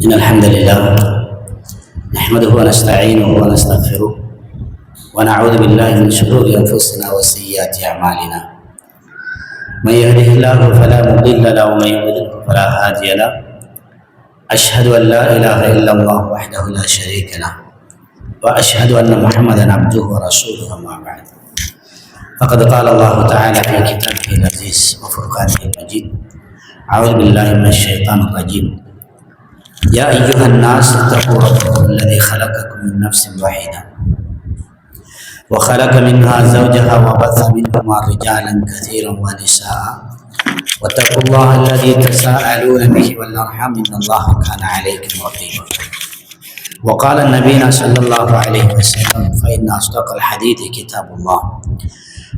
إن الحمد لله نحمده ونستعينه ونستغفره ونعوذ بالله من شرور أنفسنا وسيئات أعمالنا. من يهده الله فلا مضل له ومن يضلل فلا هادي له. أشهد أن لا إله إلا الله وحده لا شريك له وأشهد أن محمدا عبده ورسوله. أما بعد، فقد قال الله تعالى في كتابه العزيز وفرقانه المجيد: أعوذ بالله من الشيطان الرجيم. يا أيها الناس اتقوا ربكم الذي خلقكم من نفس واحدة وخلق منها زوجها وبث منهما رجالا كثيرا ونساء واتقوا الله الذي تساءلون به والأرحام إن الله كان عليكم رقيبا. وقال النبي صلى الله عليه وسلم: فإن أصدق الحديث كتاب الله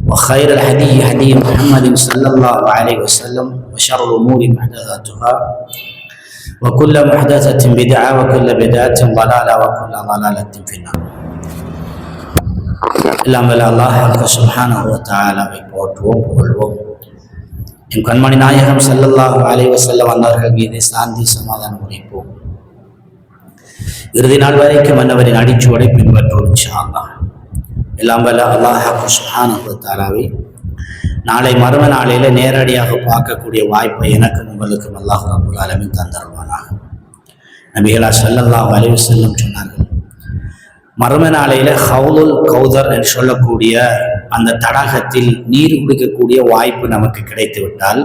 وخير الهدي هدي محمد صلى الله عليه وسلم وشر الأمور محدثاتها وكل محدثة بدعة وكل بدعة ضلالة وكل ضلالة في النار. எல்லாம் வல்ல அல்லாஹ் சுப்ஹானஹு வ தஆலாவை போற்றுவோம், புகழ்வோம். என் கண்மணி நாயகம் ஸல்லல்லாஹு அலைஹி வஸல்லம் அவர்கள் மீது சாந்தி சமாதானம் உரைப்போம். இறுதி நாள் வரைக்கும் மன்னவரின் அடிச்சுவடை பின்பற்றுவோம் இன்ஷா அல்லாஹ். எல்லாம் வல்ல அல்லாஹ் சுப்ஹானஹு வ தஆலாவை நாளை மறும நாளையில நேரடியாக பார்க்கக்கூடிய வாய்ப்பை எனக்கும் உங்களுக்கும் அல்லாஹ் ரப்புல் ஆலமீன் தந்தருவானாக. நபிகளா ஸல்லல்லாஹு அலைஹி வஸல்லம் சொன்னார்கள், மறும நாளையில ஹவுலுல் கௌதர் என்று சொல்லக்கூடிய அந்த தடாகத்தில் நீர் குடிக்கக்கூடிய வாய்ப்பு நமக்கு கிடைத்து விட்டால்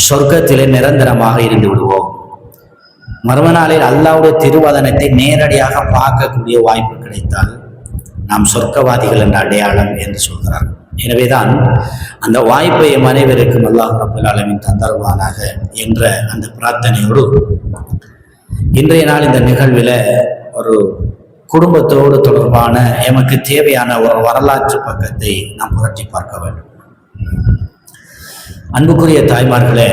சொர்க்கத்திலே நிரந்தரமாக இருந்து விடுவோம். மறும நாளில் அல்லாஹ்வுடைய திருவதனத்தை நேரடியாக பார்க்கக்கூடிய வாய்ப்பு கிடைத்தால் நாம் சொர்க்கவாதிகள் என்ற அடையாளம் என்று சொல்கிறார்கள். எனவேதான் அந்த வாய்ப்பை அனைவருக்கும் அல்லாஹ் ரப்பல் ஆலமீன் தந்தருவானாக என்ற அந்த பிரார்த்தனையோடு இன்றைய நாள் இந்த நிகழ்வில் ஒரு குடும்பத்தோடு தொடர்பான எமக்கு தேவையான ஒரு வரலாற்று பக்கத்தை நாம் புரட்டி பார்க்க வேண்டும். அன்புக்குரிய தாய்மார்களே,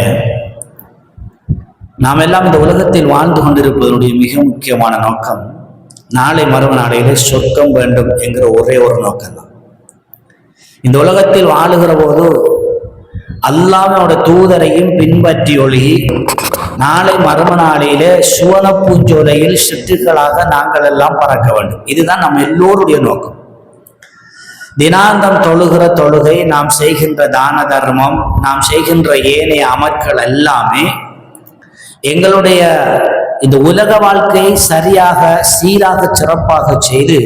நாம் எல்லாம் இந்த உலகத்தில் வாழ்ந்து கொண்டிருப்பதனுடைய மிக முக்கியமான நோக்கம் நாளை மறும நாளையிலே சொர்க்கம் வேண்டும் என்கிற ஒரே ஒரு நோக்கம்தான். இந்த உலகத்தில் வாழுகிற போது அல்லாஹ்வோட தூதரையும் பின்பற்றி ஒழுகி நாளை மறும நாளையிலே சுவன பூஞ்சோலையில் சிற்றுகளாக நாங்கள் எல்லாம் பறக்க வேண்டும். இதுதான் நம்ம எல்லோருடைய நோக்கம். தினாந்தம் தொழுகிற தொழுகை, நாம் செய்கின்ற தான தர்மம், நாம் செய்கின்ற ஏனைய அமல்கள் எல்லாமே எங்களுடைய இந்த உலக வாழ்க்கையை சரியாக சீராக சிறப்பாக செய்து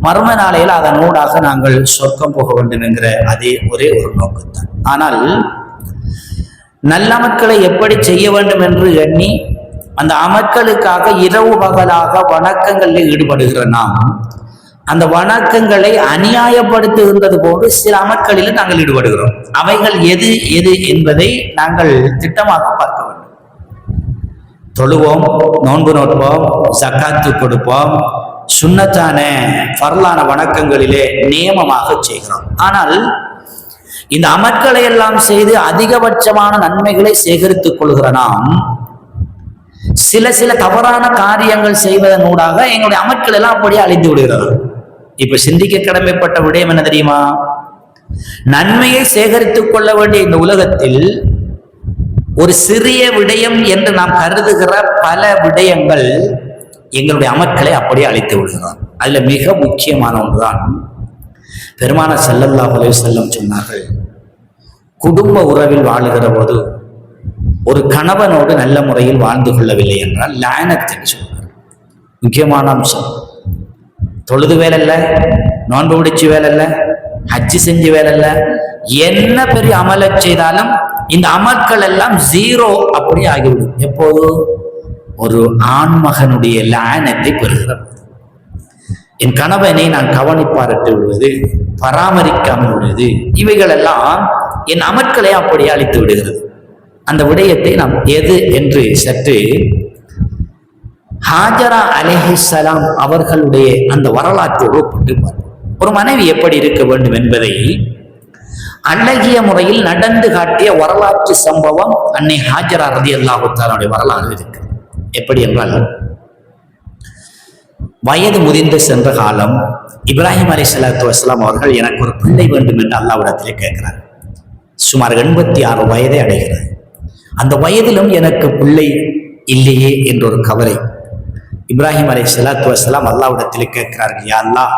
மறும நாளையில் அதனூடாக நாங்கள் சொர்க்கம் போக வேண்டும் என்கிற அதே ஒரே ஒரு நோக்கத்தான். ஆனால் நல்ல அமல்களை எப்படி செய்ய வேண்டும் என்று எண்ணி அந்த அமல்களுக்காக இரவு பகலாக வணக்கங்களில் ஈடுபடுகிற நாம் அந்த வணக்கங்களை அநியாயப்படுத்துகின்றது போன்று சில அமல்களில் நாங்கள் ஈடுபடுகிறோம். அவைகள் எது எது என்பதை நாங்கள் திட்டமாக பார்க்க வேண்டும். தொழுவோம், நோன்பு நோட்போம், ஜக்காத்து கொடுப்போம், சுன்னத்தான ஃபர்லான வணக்கங்களிலே நியமமாக செய்கிறோம். ஆனால் இந்த அமல்களை எல்லாம் செய்து அதிகபட்சமான நன்மைகளை சேகரித்துக் கொள்கிற நாம் சில தவறான காரியங்கள் செய்வதன் ஊடாக எங்களுடைய அமல்கள் எல்லாம் அப்படியே அழிந்து விடுகிறது. இப்ப சிந்திக்க கடமைப்பட்ட விடயம் என்ன தெரியுமா? நன்மையை சேகரித்துக் கொள்ள வேண்டிய இந்த உலகத்தில் ஒரு சிறிய விடயம் என்று நாம் கருதுகிற பல விடயங்கள் எங்களுடைய அமல்களை அப்படியே அழித்து விடுகிறார். அதுல மிக முக்கியமான ஒன்றுதான் பெருமானார் ஸல்லல்லாஹு அலைஹி வஸல்லம் சொன்னார்கள், குடும்ப உறவில் வாழுகிற போது ஒரு கணவனோடு நல்ல முறையில் வாழ்ந்து கொள்ளவில்லை என்றால் லானத் என்று சொல்றார். முக்கியமான அம்சம். தொழுது வேலை இல்லை, நோன்பு பிடிச்சு வேலை இல்லை, ஹஜ்ஜு செஞ்சு வேலை இல்லை, என்ன பெரிய அமலை செய்தாலும் இந்த அமல்கள் எல்லாம் ஜீரோ அப்படி ஆகிவிடும். எப்போது? ஒரு ஆண்மகனுடைய லானத்தை பெறுகிறது. என் கணவனை நான் கவனிப்பாரட்டு விடுவது, பராமரிக்காமல் விடுவது, இவைகள் எல்லாம் என் அமல்களை அப்படியே அழித்து விடுகிறது. அந்த விடயத்தை நாம் எது என்று சற்று ஹாஜரா அலைஹிஸ்ஸலாம் அவர்களுடைய அந்த வரலாற்றோடு ஒப்பிட்டு பார்ப்போம். ஒரு மனைவி எப்படி இருக்க வேண்டும் என்பதை அழகிய முறையில் நடந்து காட்டிய வரலாற்று சம்பவம் அன்னை ஹாஜரா ரலியல்லாஹு தஆலாவுடைய வரலாறு இருக்கு. எப்படி என்றால், வயது முதிர்ந்து சென்ற காலம் இப்ராஹிம் அலைஹிஸ்ஸலாத்து வஸ்ஸலாம் அவர்கள் எனக்கு ஒரு பிள்ளை வேண்டும் என்று அல்லாஹ்விடத்திலே கேட்கிறார். சுமார் 86 வயதை அடைகிறது. அந்த வயதிலும் எனக்கு பிள்ளை இல்லையே என்ற ஒரு கவலை. இப்ராஹிம் அலைஹிஸ்ஸலாத்து வஸ்ஸலாம் அல்லாஹ்விடத்தில் கேட்கிறார்கள், யா அல்லாஹ்,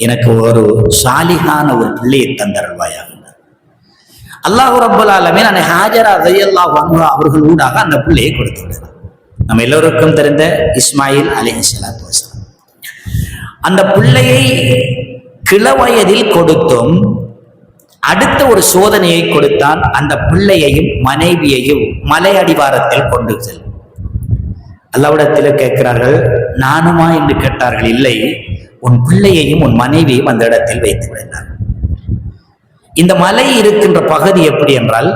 எனக்கு ஒரு சாலிகான ஒரு பிள்ளையை தந்தருள்வாயாக. அல்லாஹ் ரப்பல் ஆலமீன் அன்னை ஹாஜரா ரலியல்லாஹு அன்ஹா அவர்கள் ஊடாக அந்த பிள்ளையை கொடுத்து விடுறார். நம்ம எல்லோருக்கும் தெரிந்த இஸ்மாயில் அலைஹிஸ்ஸலாத்து வஸ்ஸலாம். அந்த பிள்ளையை கிளவயதில் கொடுத்தும் அடுத்த ஒரு சோதனையை கொடுத்தான். அந்த பிள்ளையையும் மனைவியையும் மலை அடிவாரத்தில் கொண்டு செல்லும். அல்லாஹ்விடத்தில் கேட்கிறார்கள், நானுமா என்று கேட்டார்கள். இல்லை, உன் பிள்ளையையும் உன் மனைவியையும் அந்த இடத்தில் வைத்து விடுகிறார். இந்த மலை இருக்கின்ற பகுதி எப்படி என்றால்,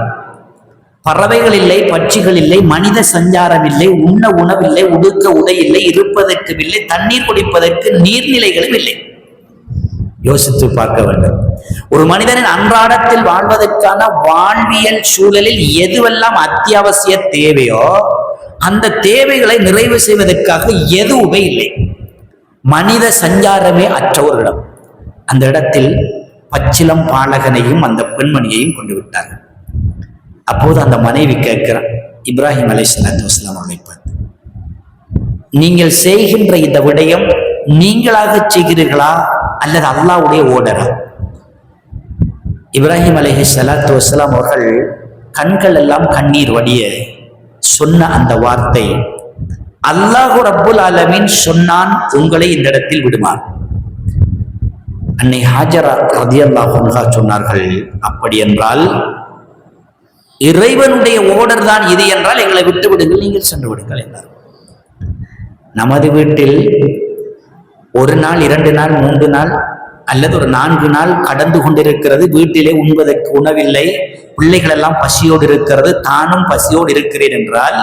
பறவைகள் இல்லை, பட்சிகள் இல்லை, மனித சஞ்சாரம் இல்லை, உண்ண உணவில்லை, உடுக்க உடை இல்லை, இருப்பதற்கு இல்லை, தண்ணீர் குடிப்பதற்கு நீர்நிலைகளும் இல்லை. யோசித்து பார்க்க வேண்டும். ஒரு மனிதனின் அன்றாடத்தில் வாழ்வதற்கான வாழ்வியல் சூழலில் எதுவெல்லாம் அத்தியாவசிய தேவையோ அந்த தேவைகளை நிறைவு செய்வதற்காக எதுவுமே இல்லை. மனித சஞ்சாரமே அற்ற ஒரு இடம். அந்த இடத்தில் பச்சிலம் பாலகனையும் அந்த பெண்மணியையும் கொண்டு விட்டார்கள். அப்போது அந்த மனைவி கேட்கிறார், இப்ராஹிம் அலைஹிஸ்ஸலாத்து வஸ்ஸலாம் அவர்களை பார்த்து, நீங்கள் செய்கின்ற இந்த விடயம் நீங்களாக செய்கிறீர்களா அல்லது அல்லாஹ்வுடைய ஓடரா? இப்ராஹிம் அலைஹிஸ்ஸலாத்து வஸ்ஸலாம் அவர்கள் கண்கள் எல்லாம் கண்ணீர் வடிய சொன்ன அந்த வார்த்தை, அல்லாஹ் ரப்புல் ஆலமீன் சொன்னான், உங்களை இந்த இடத்தில் விடுமாறு. அன்னை ஹாஜரா ரலியல்லாஹு அன்ஹா சொன்னார்கள், அப்படி என்றால் இறைவனுடைய ஓடர் தான் இது என்றால் எங்களை விட்டு விடுங்கள், நீங்கள் சென்று விடுங்கள் என்றார். நமது வீட்டில் ஒரு நாள், 2 நாள், 3 நாள் அல்லது ஒரு 4 நாள் கடந்து கொண்டிருக்கிறது. வீட்டிலே உண்பதற்கு உணவில்லை, பிள்ளைகள் எல்லாம் பசியோடு இருக்கிறது, தானும் பசியோடு இருக்கிறேன் என்றால்,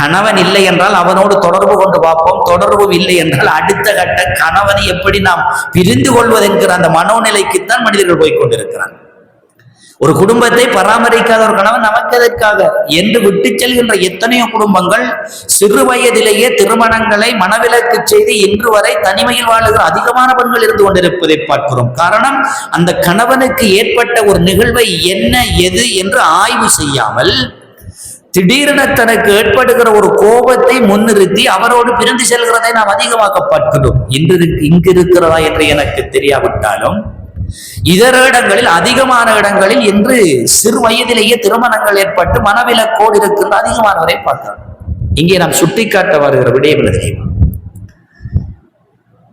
கணவன் இல்லை என்றால் அவனோடு தொடர்பு கொண்டு பார்ப்போம், தொடர்பும் இல்லை என்றால் அடுத்த கட்ட கணவனை எப்படி நாம் பிரிந்து கொள்வது என்கிற அந்த மனோநிலைக்குத்தான் மனிதர்கள் போய்கொண்டிருக்கிறார். ஒரு குடும்பத்தை பராமரிக்காத ஒரு கணவன் நமக்கு எதற்காக என்று விட்டு செல்கின்ற எத்தனையோ குடும்பங்கள் சிறு வயதிலேயே திருமணங்களை மனவிலக்கு செய்து இன்று வரை தனிமையில் வாழுகிற அதிகமான பெண்கள் இருந்து கொண்டிருப்பதை பார்க்கிறோம். காரணம், அந்த கணவனுக்கு ஏற்பட்ட ஒரு நிகழ்வை என்ன ஏது என்று ஆய்வு செய்யாமல் திடீரென தனக்கு ஏற்படுகிற ஒரு கோபத்தை முன்னிறுத்தி அவரோடு பிரிந்து செல்கிறதை நாம் அதிகமாக பார்க்கிறோம். இங்கு இருக்கிறதா என்று எனக்கு தெரியாவிட்டாலும் இதர இடங்களில், அதிகமான இடங்களில் இன்று சிறு வயதிலேயே திருமணங்கள் ஏற்பட்டு மனவிலக்கோடு இருக்கின்ற அதிகமானவரை பார்க்கிறோம். இங்கே நாம் சுட்டிக்காட்ட வருகிற விடயம் தெரியுமா?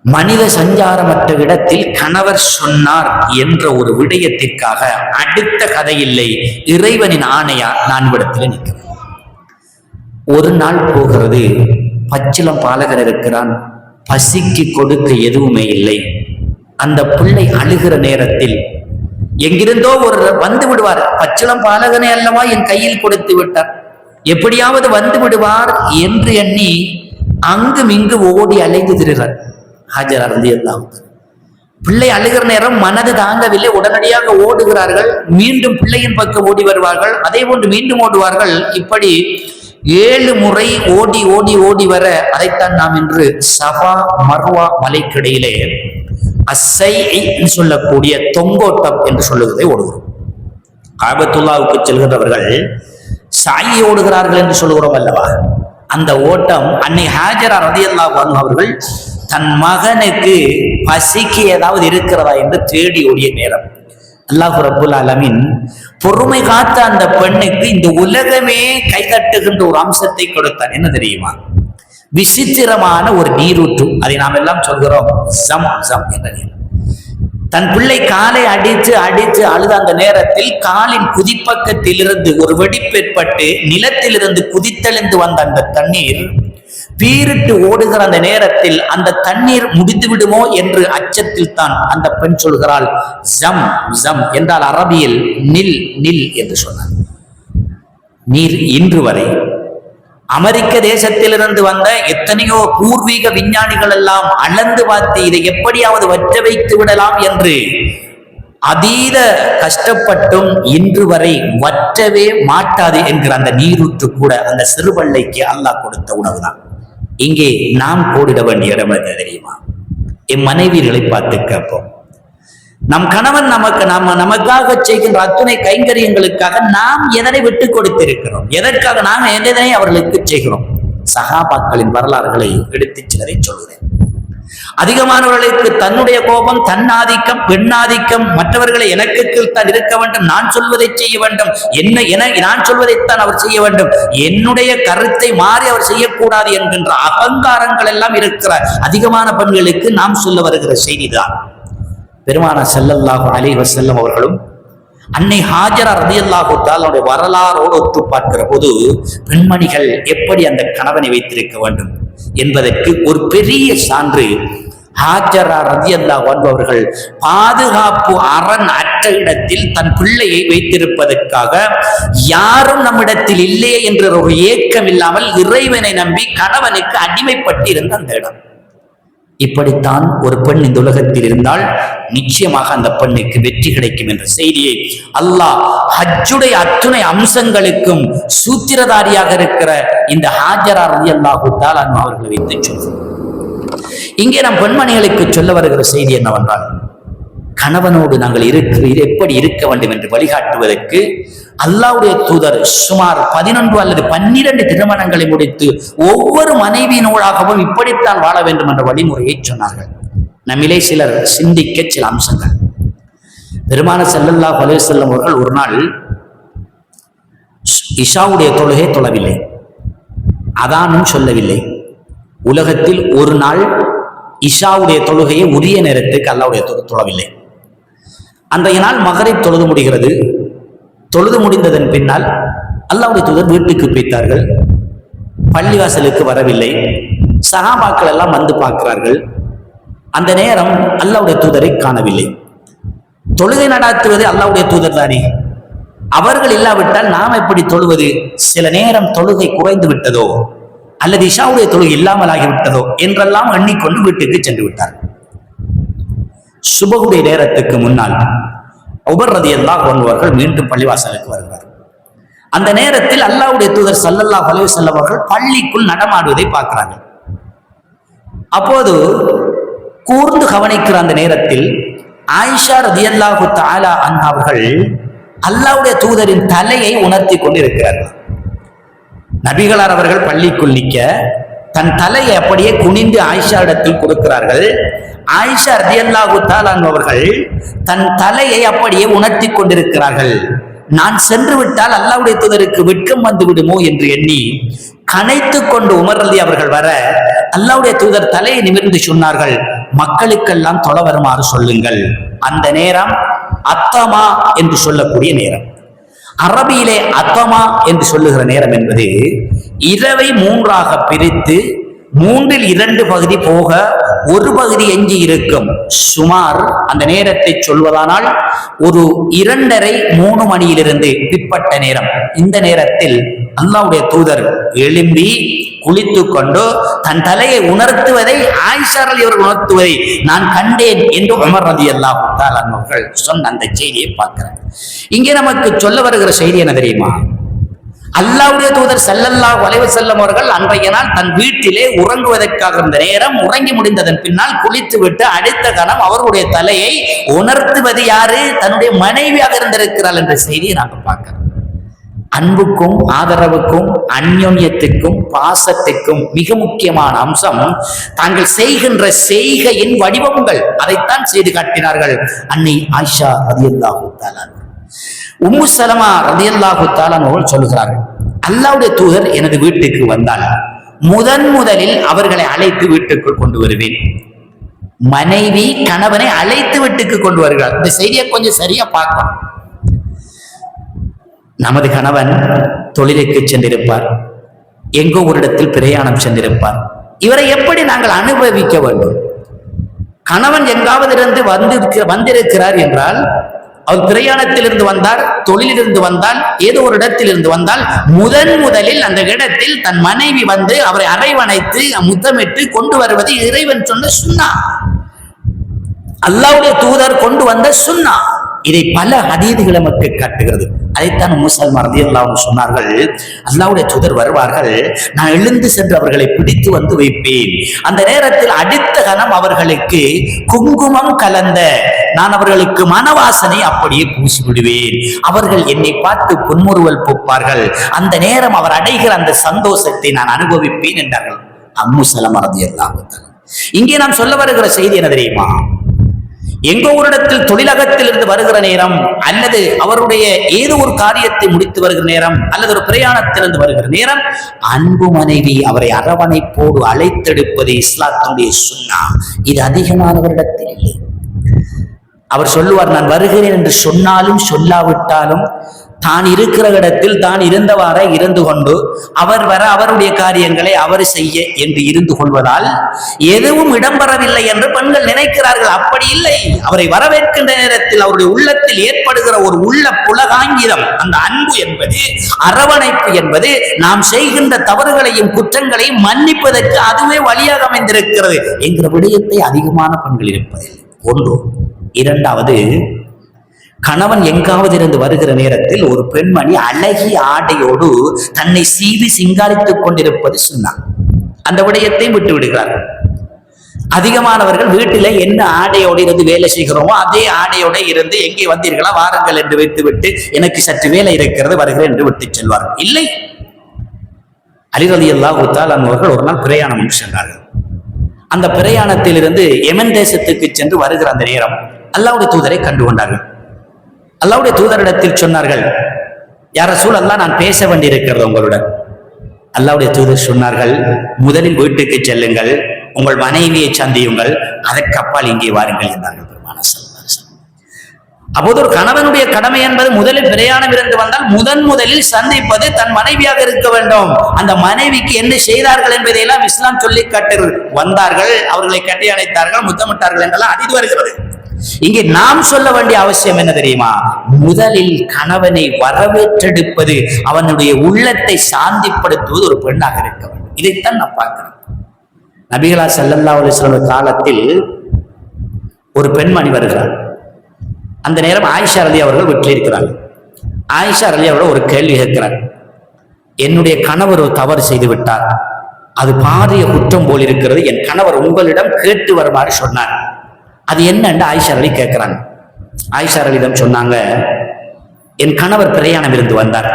மனித சஞ்சாரமற்ற இடத்தில் கணவர் சொன்னார் என்ற ஒரு விடயத்திற்காக அடுத்த கதை இல்லை, இறைவனின் ஆணையா நான் இடத்துல நிற்கிறேன். ஒரு நாள் போகிறது, பச்சிலம் பாலகர் இருக்கிறான், பசிக்கு கொடுக்க எதுவுமே இல்லை. அந்த பிள்ளை அழுகிற நேரத்தில் எங்கிருந்தோ ஒரு வந்து விடுவார். பச்சிலம் பாலகனை அல்லவா என் கையில் கொடுத்து விட்டார், எப்படியாவது வந்து விடுவார் என்று எண்ணி அங்கும் இங்கு ஓடி அலைந்து திரிகிறார். ஹாஜரா ரலியல்லாஹு அன்ஹா பிள்ளை அழுகிற நேரம் மனது தாங்கவில்லை, உடனடியாக ஓடுகிறார்கள். மீண்டும் பிள்ளையின் பக்கம் ஓடி வருவார்கள், அதே போன்று மீண்டும் ஓடுவார்கள். இப்படி 7 முறை ஓடி ஓடி ஓடி வர, அதைத்தான் நாம் இன்று சஃபா மர்வா மலைக்கிடையிலே அஸ்ஸை சொல்லக்கூடிய தொங்கோட்டம் என்று சொல்லுவதை ஓடுகிறோம். காபத்துல்லாவுக்கு செல்கின்றவர்கள் சாயி ஓடுகிறார்கள் என்று சொல்லுகிறோம் அல்லவா? அந்த ஓட்டம் அன்னை ஹாஜரா ரலியல்லாஹு அன்ஹா அவர்கள் தன் மகனுக்கு பசிக்கு ஏதாவது இருக்கிறதா என்று தேடி ஓடிய நேரம் அல்லாஹ் ரப்புல் ஆலமீன் பொறுமை காத்த அந்த பெண்ணுக்கு இந்த உலகமே கைதட்டுகின்ற ஒரு அம்சத்தை கொடுத்தார். என்ன தெரியுமா? விசித்திரமான ஒரு நீரூற்று. அதை நாம் எல்லாம் சொல்கிறோம் ஜம் ஜம் என்ற நீர். தன் பிள்ளை காலை அடித்து அடித்து அழுத அந்த நேரத்தில் காலின் குதிப்பக்கத்தில் இருந்து ஒரு வெடிப்பு ஏற்பட்டு நிலத்திலிருந்து குதித்தெழுந்து வந்த அந்த தண்ணீர் பீரிட்டு ஓடுகிற அந்த நேரத்தில் அந்த தண்ணீர் முடிந்து விடுமோ என்று அச்சத்தில் தான் அந்த பெண் சொல்கிறாள், ஜம் ஜம் என்றால் அரபியில் நில் நில் என்று சொன்னார். நீர் இன்று வரை அமெரிக்க தேசத்திலிருந்து வந்த எத்தனையோ பூர்வீக விஞ்ஞானிகள் எல்லாம் அளந்து பார்த்து இதை எப்படியாவது வற்ற வைத்து விடலாம் என்று அதீத கஷ்டப்பட்டும் இன்று வரை வற்றவே மாட்டாது என்கிற அந்த நீரூற்று கூட அந்த சிறுபள்ளைக்கு அல்லாஹ் கொடுத்த உணவுதான். இங்கே நாம் கோடிட வேண்டிய இடம் என்ன தெரியுமா? என் மனைவிகளை பார்த்து கேட்போம். நம் கணவன் நமக்காக செய்கின்ற அத்துணை கைங்கரியங்களுக்காக நாம் எதனை விட்டு கொடுத்திருக்கிறோம், எதற்காக நாம் எதனை அவர்களுக்கு செய்கிறோம். சஹாபாக்களின் வரலாறுகளை எடுத்து சிலரை சொல்கிறேன். அதிகமானவர்களுக்கு தன்னுடைய கோபம், தன்னாதிக்கம், பெண்ணாதிக்கம், மற்றவர்களை எனக்கு தான் இருக்க வேண்டும், நான் சொல்வதை செய்ய வேண்டும், நான் சொல்வதைத்தான் அவர் செய்ய வேண்டும், என்னுடைய கருத்தை மாறி அவர் செய்யக்கூடாது என்கின்ற அகங்காரங்கள் எல்லாம் இருக்கிற அதிகமான பெண்களுக்கு நாம் சொல்ல வருகிற செய்திதான். பெருமானார் ஸல்லல்லாஹு அலைஹி வஸல்லம் அவர்களும் அன்னை ஹாஜரா ரலியல்லாஹு தஆலாவுடைய வரலாறோடு ஒத்து பார்க்கிற போது பெண்மணிகள் எப்படி அந்த கணவனை வைத்திருக்க வேண்டும் என்பதற்கு ஒரு பெரிய சான்று ஹாஜரா ரலியல்லாஹு அன்ஹா அவர்கள் பாதுகாப்பு அரண் அற்ற இடத்தில் தன் பிள்ளையை வைத்திருப்பதற்காக யாரும் நம்மிடத்தில் இல்லையே என்ற ஒரு ஏக்கம் இல்லாமல் இறைவனை நம்பி கணவனுக்கு அடிமைப்பட்டு இருந்த அந்த இடம். இப்படித்தான் ஒரு பெண் இந்த உலகத்தில் இருந்தால் நிச்சயமாக அந்த பெண்ணுக்கு வெற்றி கிடைக்கும் என்ற செய்தியை அல்லாஹ் ஹஜ்ஜுடைய அத்துணை அம்சங்களுக்கும் சூத்திரதாரியாக இருக்கிற இந்த ஹாஜரா ரலியல்லாஹு தஆலா அவர்களை வைத்து சொல்கிறோம். இங்கே நம் பெண்மணிகளுக்கு சொல்ல வருகிற செய்தி என்னவென்றால், கணவனோடு நாங்கள் எப்படி இருக்க வேண்டும் என்று வழிகாட்டுவதற்கு அல்லாஹ்வுடைய தூதர் சுமார் 11 அல்லது 12 திருமணங்களை முடித்து ஒவ்வொரு மனைவியினோடாகவும் இப்படித்தான் வாழ வேண்டும் என்ற வழிமுறையை சொன்னார்கள். நம்மிலே சிலர் சிந்திக்க சில அம்சங்கள். பெருமானார் ஸல்லல்லாஹு அலைஹி வஸல்லம் அவர்கள் ஒரு நாள் இஷாவுடைய தொழுகை தொழவில்லை, அதானும் சொல்லவில்லை. உலகத்தில் ஒரு நாள் இஷாவுடைய தொழுகையை உரிய நேரத்துக்கு அல்லாஹ்வுடைய தொழவில்லை. அந்த நாள் மகரிப் தொழுது முடிகிறது. தொழுது முடிந்ததன் பின்னால் அல்லாஹ்வுடைய தூதர் வீட்டுக்கு போய்த்தார்கள். பள்ளிவாசலுக்கு வரவில்லை. சஹாபாக்கள் எல்லாம் வந்து பார்க்கிறார்கள். அந்த நேரம் அல்லாஹ்வுடைய தூதரை காணவில்லை. தொழுகை நடாத்துவது அல்லாஹ்வுடைய தூதர் தானே, அவர்கள் இல்லாவிட்டால் நாம் எப்படி தொழுவது? சில நேரம் தொழுகை குறைந்து விட்டதோ அல்லது இஷாவுடைய தொழுகை இல்லாமல் ஆகிவிட்டதோ என்றெல்லாம் எண்ணிக்கொண்டு வீட்டுக்கு சென்று விட்டார்கள். சுபகுடைய நேரத்துக்கு முன்னால் உமர் ரலியல்லாஹு அன்ஹு அவர்கள் மீண்டும் பள்ளிவாசலுக்கு வருகிறார். அந்த நேரத்தில் அல்லாஹ்வுடைய தூதர் ஸல்லல்லாஹு அலைஹி வஸல்லம் அவர்கள் பள்ளிக்குள் நடமாடுவதை பார்க்கிறார்கள். அப்போது கூர்ந்து கவனிக்கிற அந்த நேரத்தில் ஆயிஷா ரலியல்லாஹு தஆலா அன்ஹா அவர்கள் அல்லாஹ்வுடைய தூதரின் தலையை உணர்த்தி கொண்டிருக்கிறார்கள். நபிகளார் அவர்கள் பள்ளிக்குள் நிற்க தன் தலையை அப்படியே குனிந்து ஆயிஷா இடத்தில் கொடுக்கிறார்கள். ஆயிஷா ரலியல்லாஹு தஆலா அவர்கள் தன் தலையை அப்படியே உணர்த்தி கொண்டிருக்கிறார்கள். நான் சென்று விட்டால் அல்லாஹ்வுடைய தூதருக்கு வெட்கம் வந்து விடுமோ என்று எண்ணி கனைத்து கொண்டு உமர் ரலி அவர்கள் வர அல்லாஹ்வுடைய தூதர் தலையை நிமிர்ந்து சொன்னார்கள், மக்களுக்கெல்லாம் தொழ வருமாறு சொல்லுங்கள். அந்த நேரம் அத்தமா என்று சொல்லக்கூடிய நேரம். அரபியிலே அத்தமா என்று சொல்லுகிற நேரம் என்பது இரவை 3ஆக பிரித்து 3இல் 2 பகுதி போக ஒரு பகுதி எஞ்சி இருக்கும். சுமார் அந்த நேரத்தை சொல்வதானால் ஒரு 2:30-3 மணியிலிருந்து பிற்பட்ட நேரம். இந்த நேரத்தில் அல்லாஹ்வுடைய தூதர் எழும்பி குளித்து கொண்டு தன் தலையை உணர்த்துவதை ஆயிஷா அவர்கள் உணர்த்துவதை நான் கண்டேன் என்று உமர் ரலியல்லாஹு தஆலா அவர்கள் சொன்ன அந்த செய்தியை பார்க்கிறேன். இங்கே நமக்கு சொல்ல வருகிற செய்தி என்ன தெரியுமா? அல்லாஹ்வுடைய தூதர் ஸல்லல்லாஹு அலைஹி வஸல்லம் அவர்கள் அன்றைய நாள் தன் வீட்டிலே உறங்குவதற்காக இருந்த நேரம், உறங்கி முடிந்ததன் பின்னால் குளித்து விட்டு அடுத்த கணம் அவருடைய தலையை உணர்த்துவது யாரு? தன்னுடைய மனைவியாக இருந்திருக்கிறாள் என்ற செய்தியை நாங்கள் பார்க்கிறோம். அன்புக்கும் ஆதரவுக்கும் அந்யோன்யத்துக்கும் பாசத்துக்கும் மிக முக்கியமான அம்சம் தாங்கள் செய்கின்ற செய்கையின் வடிவங்கள். அதைத்தான் செய்து காட்டினார்கள் அன்னை ஆயிஷா ரலியல்லாஹு தஆலா. உம்மு சலமா ரலியல்லாஹு தஆலா அவர்கள் சொல்கிறார்கள், அல்லாஹ்வுடைய தூதர் எனது வீட்டுக்கு வந்தால் முதலில் அவர்களை அழைத்து வீட்டுக்குள் கொண்டு வருவேன். மனைவி கணவனை அழைத்து வீட்டுக்கு கொண்டு வருகிறார். இந்த செய்தியை கொஞ்சம் சரியா பார்க்கணும். நமது கணவன் தொழிலுக்கு சென்றிருப்பார், எங்கோ ஒரு இடத்தில் பிரயாணம் சென்றிருப்பார். இவரை எப்படி நாங்கள் அனுபவிக்க வேண்டும்? கணவன் எங்காவது இருந்து வந்திருக்கிறார் என்றால், அவர் பிரயாணத்திலிருந்து வந்தார், தொழிலிருந்து வந்தால், ஏதோ ஒரு இடத்தில் இருந்து வந்தால் முதலில் அந்த இடத்தில் தன் மனைவி வந்து அவரை அரவணைத்து முத்தமிட்டு கொண்டு வருவது இறைவன் சொன்ன சுன்னா, அல்லாஹ்வுடைய தூதர் கொண்டு வந்த சுன்னா. இதை பல ஹதீதுகள் நமக்கு காட்டுகிறது. அதைத்தான் முசல்மா ரலியல்லாஹு அன்ஹு சொன்னார்கள், அல்லாஹ்வுடைய தூதர் வருவார்கள், நான் எழுந்து சென்று அவர்களை பிடித்து வந்து வைப்பேன். அந்த நேரத்தில் அடுத்த கணம் அவர்களுக்கு குங்குமம் கலந்த நான் அவர்களுக்கு மனவாசனை அப்படியே பூசி விடுவேன். அவர்கள் என்னை பார்த்து புன்முறுவல் பூப்பார்கள். அந்த நேரம் அவர் அடைகிற அந்த சந்தோஷத்தை நான் அனுபவிப்பேன் என்றார்கள் உம்மு ஸலமா ரலியல்லாஹு அன்ஹா. இங்கே நாம் சொல்ல வருகிற செய்தி என்ன தெரியுமா? எங்கோ ஒரு இடத்தில் தொழிலகத்தில் இருந்து வருகிற நேரம், அல்லது அவருடைய ஏதோ ஒரு காரியத்தை முடித்து வருகிற நேரம், அல்லது ஒரு பிரயாணத்திலிருந்து வருகிற நேரம், அன்பு மனைவி அவரை அரவணைப்போடு அழைத்தெடுப்பது இஸ்லாத்தினுடைய சுன்னா. இது அதிகமானவரிடத்தில் இல்லை. அவர் சொல்லுவார், நான் வருகிறேன் என்று சொன்னாலும் சொல்லாவிட்டாலும் தான் இருக்கிற இடத்தில் தான் இருந்தவாற இருந்து கொண்டு அவர் வர அவருடைய காரியங்களை அவர் செய்ய என்று இருந்து கொள்வதால் எதுவும் இடம்பெறவில்லை என்று பெண்கள் நினைக்கிறார்கள். அப்படி இல்லை. அவரை வரவேற்கின்ற நேரத்தில் அவருடைய உள்ளத்தில் ஏற்படுகிற ஒரு உள்ள புலகாங்கிதம், அந்த அன்பு என்பது, அரவணைப்பு என்பது, நாம் செய்கின்ற தவறுகளையும் குற்றங்களையும் மன்னிப்பதற்கு அதுவே வழியாக அமைந்திருக்கிறது என்கிற விடயத்தை அதிகமான பெண்கள் இருப்பதில்லை. ஒன்று. இரண்டாவது, கணவன் எங்காவது இருந்து வருகிற நேரத்தில் ஒரு பெண்மணி அழகிய ஆடையோடு தன்னை சீவி சிங்காரித்துக் கொண்டிருப்பது சொன்னார். அந்த விடயத்தை விட்டு விடுகிறார்கள். அதிகமானவர்கள் வீட்டில என்ன ஆடையோடு இருந்து வேலை செய்கிறோமோ அதே ஆடையோட இருந்து எங்கே வந்தீர்களா வாருங்கள் என்று வைத்துவிட்டு எனக்கு சற்று வேலை இருக்கிறது வருகிறேன் என்று விட்டு செல்வார்கள். இல்லை. அலி ரலியல்லாஹு தஆலா அவர்கள் ஒரு நாள் பிரயாணம் சென்றார்கள். அந்த பிரயாணத்தில் இருந்து யமன் தேசத்துக்கு சென்று வருகிற அந்த நேரம் அல்லாஹ்வுடைய தூதரை கண்டு கொண்டார்கள். அல்லாஹ்வுடைய தூதரிடத்தில் சொன்னார்கள், யா ரசூலல்லாஹ், நான் பேச வேண்டியிருக்கிறது உங்களுடன். அல்லாஹ்வுடைய தூதர் சொன்னார்கள், முதலில் வீட்டுக்கு செல்லுங்கள், உங்கள் மனைவியை சந்தியுங்கள், அதற்கு அப்பால் இங்கே வாருங்கள் என்றார்கள் பெருமானார் ஸல்லல்லாஹு அலைஹி வஸல்லம். அப்போது ஒரு கணவனுடைய கடமை என்பது முதலில் பிரயாணம் இருந்து வந்தால் முதலில் சந்திப்பது தன் மனைவியாக இருக்க வேண்டும். அந்த மனைவிக்கு என்ன செய்தார்கள் என்பதையெல்லாம் இஸ்லாம் சொல்லி காட்டு. வந்தார்கள், அவர்களை கட்டி அணைத்தார்கள், முத்தமிட்டார்கள் என்றெல்லாம் அதிது வருகிறது. இங்கே நாம் சொல்ல வேண்டிய அவசியம் என்ன தெரியுமா? முதலில் கணவனை வரவேற்றெடுப்பது, அவனுடைய உள்ளத்தை சாந்திப்படுத்துவது ஒரு பெண்ணாக இருக்க வேண்டும். இதைத்தான் நான் பார்க்கிறேன். நபிகளார் ஸல்லல்லாஹு அலைஹி வஸல்லம் காலத்தில் ஒரு பெண்மணி வருகிறார். அந்த நேரம் ஆயிஷா ரலி அவர்கள் வீட்டில் இருக்கிறார். ஆயிஷா ரலி அவர்கள் ஒரு கேள்வி கேட்கிறார். என்னுடைய கணவர் ஒரு தவறு செய்து விட்டார், அது பாரிய குற்றம் போல் இருக்கிறது, என் கணவர் உங்களிடம் கேட்டு வருமாறு சொன்னார், அது என்னன்னு ஆயிஷா ரலி கேட்கிறாங்க. ஆயிஷா ரலியிடம் சொன்னாங்க, என் கணவர் பிரயாணம் இருந்து வந்தார்,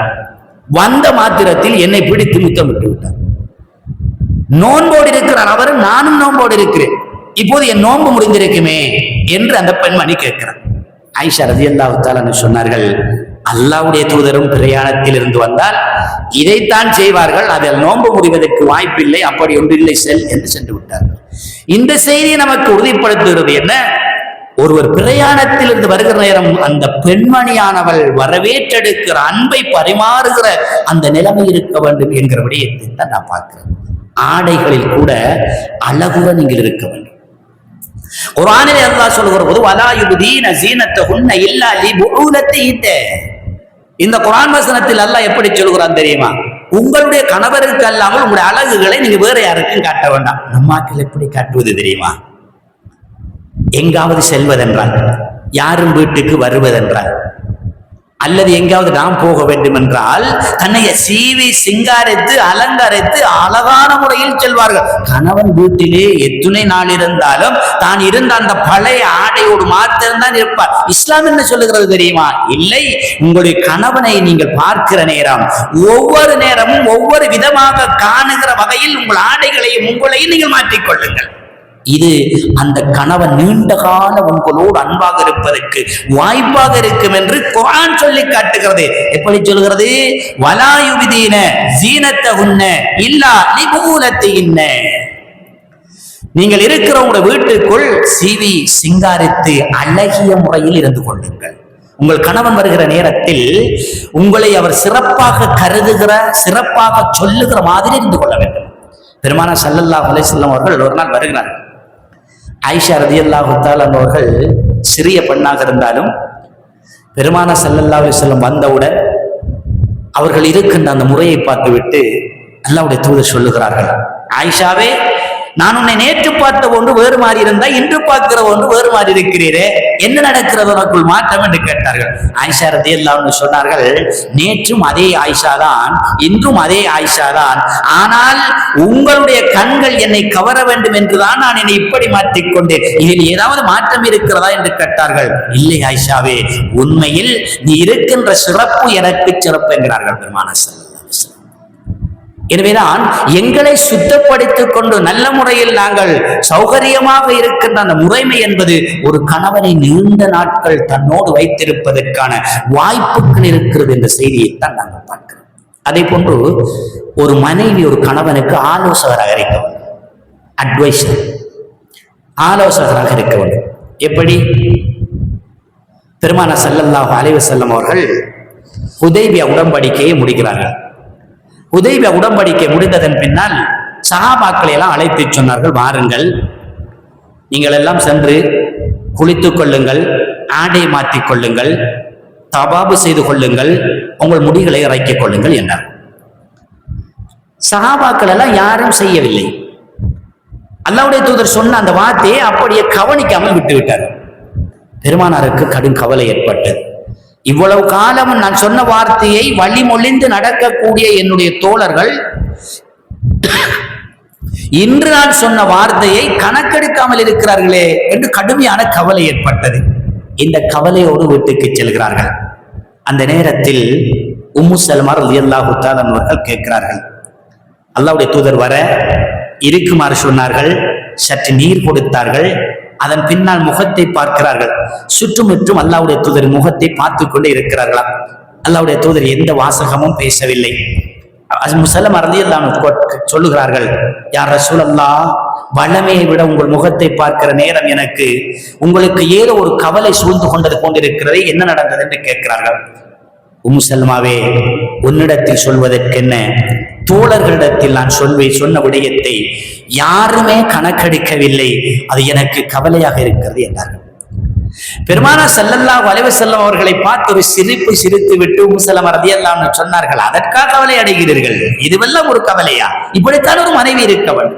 வந்த மாத்திரத்தில் என்னை பிடித்து முத்தமிட்டு விட்டார். நோன்போடு இருக்கிறார் அவர், நானும் நோன்போடு இருக்கிறேன், இப்போது என் நோன்பு முடிந்திருக்குமே என்று அந்த பெண்மணி கேட்கிறார். ஆயிஷா ரலியல்லாஹு தஆலா சொன்னார்கள், அல்லாஹ்வுடைய தூதரும் பிரயாணத்தில் இருந்து வந்தால் இதைத்தான் செய்வார்கள், அதில் நோன்பு முடிவதற்கு வாய்ப்பில்லை, அப்படி ஒன்றில்லை, செல் என்று சென்று விட்டார்கள். இந்த செய்தியை நமக்கு உறுதிப்படுத்துகிறது என்ன? ஒருவர் பிரயாணத்தில் இருந்து வருகிற நேரம் அந்த பெண்மணியானவள் வரவேற்றெடுக்கிற அன்பை பரிமாறுகிற அந்த நிலைமை இருக்க வேண்டும் என்கிற விடயத்தை தான் நான் பார்க்கிறேன். ஆடைகளில் கூட அழகுடன் நீங்கள் இருக்க வேண்டும். குர்ஆனிலே அல்லாஹ் சொல்லுகிற போது வலா யுபதீன ஸீனத்தஹுன்ன இல்லா லிபுஊலத்திஹின்ன, இந்த குர்ஆன் வசனத்தில் அல்லாஹ் எப்படி சொல்கிறான் தெரியுமா? உங்களுடைய கணவருக்கு அல்லாமல் உங்களுடைய அழகுகளை நீங்க வேற யாருக்கும் காட்ட வேண்டாம். நம்மாக்கள் எப்படி காட்டுவது தெரியுமா? எங்காவது செல்வதென்றால், யாரும் வீட்டுக்கு வருவதென்றால், அல்லது எங்காவது நாம் போக வேண்டும் என்றால் தன்னை சீவி சிங்காரித்து அலங்கரித்து அழகான முறையில் செல்வார்கள். கணவன் வீட்டிலே எத்தனை நாள் இருந்தாலும் தான் இருந்த அந்த பழைய ஆடையோடு மாத்திரம்தான் இருப்பார். இஸ்லாம் என்ன சொல்லுகிறது தெரியுமா? இல்லை, உங்களுடைய கணவனை நீங்கள் பார்க்கிற நேரம் ஒவ்வொரு நேரமும் ஒவ்வொரு விதமாக காணுகிற வகையில் உங்கள் ஆடைகளையும் உங்களையும் நீங்கள் மாற்றிக்கொள்ளுங்கள். இது அந்த கணவன் நீண்ட கால உங்களோடு அன்பாக இருப்பதற்கு வாய்ப்பாக இருக்கும் என்று குர்ஆன் சொல்லி காட்டுகிறது. எப்படி சொல்கிறது? வலா யுபதீன ஸீனத்தஹுன்ன இல்லா லிபூலத்திஹின்ன, நீங்கள் இருக்கிற உங்களுடைய வீட்டுக்குள் சீவி சிங்காரித்து அழகிய முறையில் இருந்து கொள்ளுங்கள். உங்கள் கணவன் வருகிற நேரத்தில் உங்களை அவர் சிறப்பாக கருதுகிற, சிறப்பாக சொல்லுகிற மாதிரி இருந்து கொள்ள வேண்டும். பெருமானார் ஸல்லல்லாஹு அலைஹி வஸல்லம் அவர்கள் ஒரு நாள் வருகிறார்கள். ஆயிஷா ரலியல்லாஹு தஆலா அவர்கள் சிறிய பெண்ணாக இருந்தாலும் பெருமானார் ஸல்லல்லாஹு அலைஹி வஸல்லம் வந்தவுடன் அவர்கள் இருக்கின்ற அந்த முறையை பார்த்துவிட்டு அல்லாஹ்வுடைய தூதர் சொல்லுகிறார்கள், ஆயிஷாவே, நான் உன்னை நேற்று பார்த்த ஒன்று வேறு மாறி இருந்தா இன்று பார்க்கிற ஒன்று வேறு மாறி இருக்கிறீரே, என்ன நடக்கிறது உனக்குள் மாற்றம் என்று கேட்டார்கள். ஆயிஷா ரலியல்லாஹு அன்ஹா சொன்னார்கள், நேற்றும் அதே ஆயிஷா தான், இன்றும் அதே ஆயிஷா தான், ஆனால் உங்களுடைய கண்கள் என்னை கவர வேண்டும் என்றுதான் நான் என்னை இப்படி மாற்றிக்கொண்டேன், இதில் ஏதாவது மாற்றம் இருக்கிறதா என்று கேட்டார்கள். இல்லை ஆயிஷாவே, உண்மையில் நீ இருக்கின்ற சிறப்பு எனக்கு சிறப்பு என்கிறார்கள் பெருமானார் ஸல்லல்லாஹு அலைஹி வஸல்லம். எனவேதான் எங்களை சுத்தப்படுத்திக் கொண்டு நல்ல முறையில் நாங்கள் சௌகரியமாக இருக்கின்ற அந்த முறைமை என்பது ஒரு கணவனை நீண்ட நாட்கள் தன்னோடு வைத்திருப்பதற்கான வாய்ப்புகள் இருக்கிறது என்ற செய்தியைத்தான் நாங்கள் பார்க்கிறோம். அதே போன்று ஒரு மனைவி ஒரு கணவனுக்கு ஆலோசகராக இருக்க வேண்டும், அட்வைசர், ஆலோசகராக இருக்க வேண்டும். எப்படி? பெருமானார் ஸல்லல்லாஹு அலைஹி வஸல்லம் அவர்கள் ஹுதைபியா உடன்படிக்கையை முடிக்கிறார்கள். ஹுதைபியா உடன்படிக்கை முடிந்ததன் பின்னால் சஹாபாக்களை எல்லாம் அழைத்து சொன்னார்கள், வாருங்கள், நீங்கள் எல்லாம் சென்று குளித்துக் கொள்ளுங்கள், ஆடை மாற்றிக் கொள்ளுங்கள், தவாபு செய்து கொள்ளுங்கள், உங்கள் முடிகளை இறக்கிக் கொள்ளுங்கள் என்றார். சஹாபாக்கள் எல்லாம் யாரும் செய்யவில்லை. அல்லாஹ்வுடைய தூதர் சொன்ன அந்த வார்த்தையை அப்படியே கவனிக்காமல் விட்டுவிட்டார். பெருமானாருக்கு கடும் கவலை ஏற்பட்டது. இவ்வளவு காலமும் நான் சொன்ன வார்த்தையை வழிமொழிந்து நடக்கக்கூடிய என்னுடைய தோழர்கள் இன்று நான் சொன்ன வார்த்தையை கணக்கெடுக்காமல் இருக்கிறார்களே என்று கடுமையான கவலை ஏற்பட்டது. இந்த கவலையோடு வீட்டுக்கு செல்கிறார்கள். அந்த நேரத்தில் உம்மு சல்மா ரலியல்லாஹு தஆலா அவர்கள் கேட்கிறார்கள், அல்லாஹ்வுடைய தூதர் வர இருக்குமாறு சொன்னார்கள், சற்று நீர் கொடுத்தார்கள், அதன் பின்னால் முகத்தை பார்க்கிறார்கள், சுற்றுமுற்றும் அல்லாஹ்வுடைய தூதர் முகத்தை பார்த்து கொண்டே இருக்கிறார்களா. அல்லாஹ்வுடைய தூதர் எந்த வாசகமும் பேசவில்லை. முஸல்லமா ரலியல்லாஹு அன்ஹு சொல்லுகிறார்கள், யா ரசூலல்லாஹ், வளமையை விட உங்கள் முகத்தை பார்க்கிற நேரம் எனக்கு உங்களுக்கு ஏதோ ஒரு கவலை சூழ்ந்து கொண்டது கொண்டிருக்கிறது, என்ன நடந்தது என்று கேட்கிறார்கள். உம்மு சல்மாவே, உன்னிடத்தில் சொல்வதற்கென்ன, தோழர்களிடத்தில் நான் சொன்ன விடயத்தை யாருமே கணக்கெடுக்கவில்லை, அது எனக்கு கவலையாக இருக்கிறது என்றார்கள். பெருமானார் ஸல்லல்லாஹு அலைஹி வஸல்லம் அவர்களை பார்த்து ஒரு சிரிப்பு சிரித்து விட்டு உம்மு சல்மா ரலியல்லாஹு அன்ஹா சொன்னார்கள், அதற்காக கவலை அடைகிறீர்கள்? இதுவெல்லாம் ஒரு கவலையா? இப்படித்தான் ஒரு மனைவி இருக்கவன்.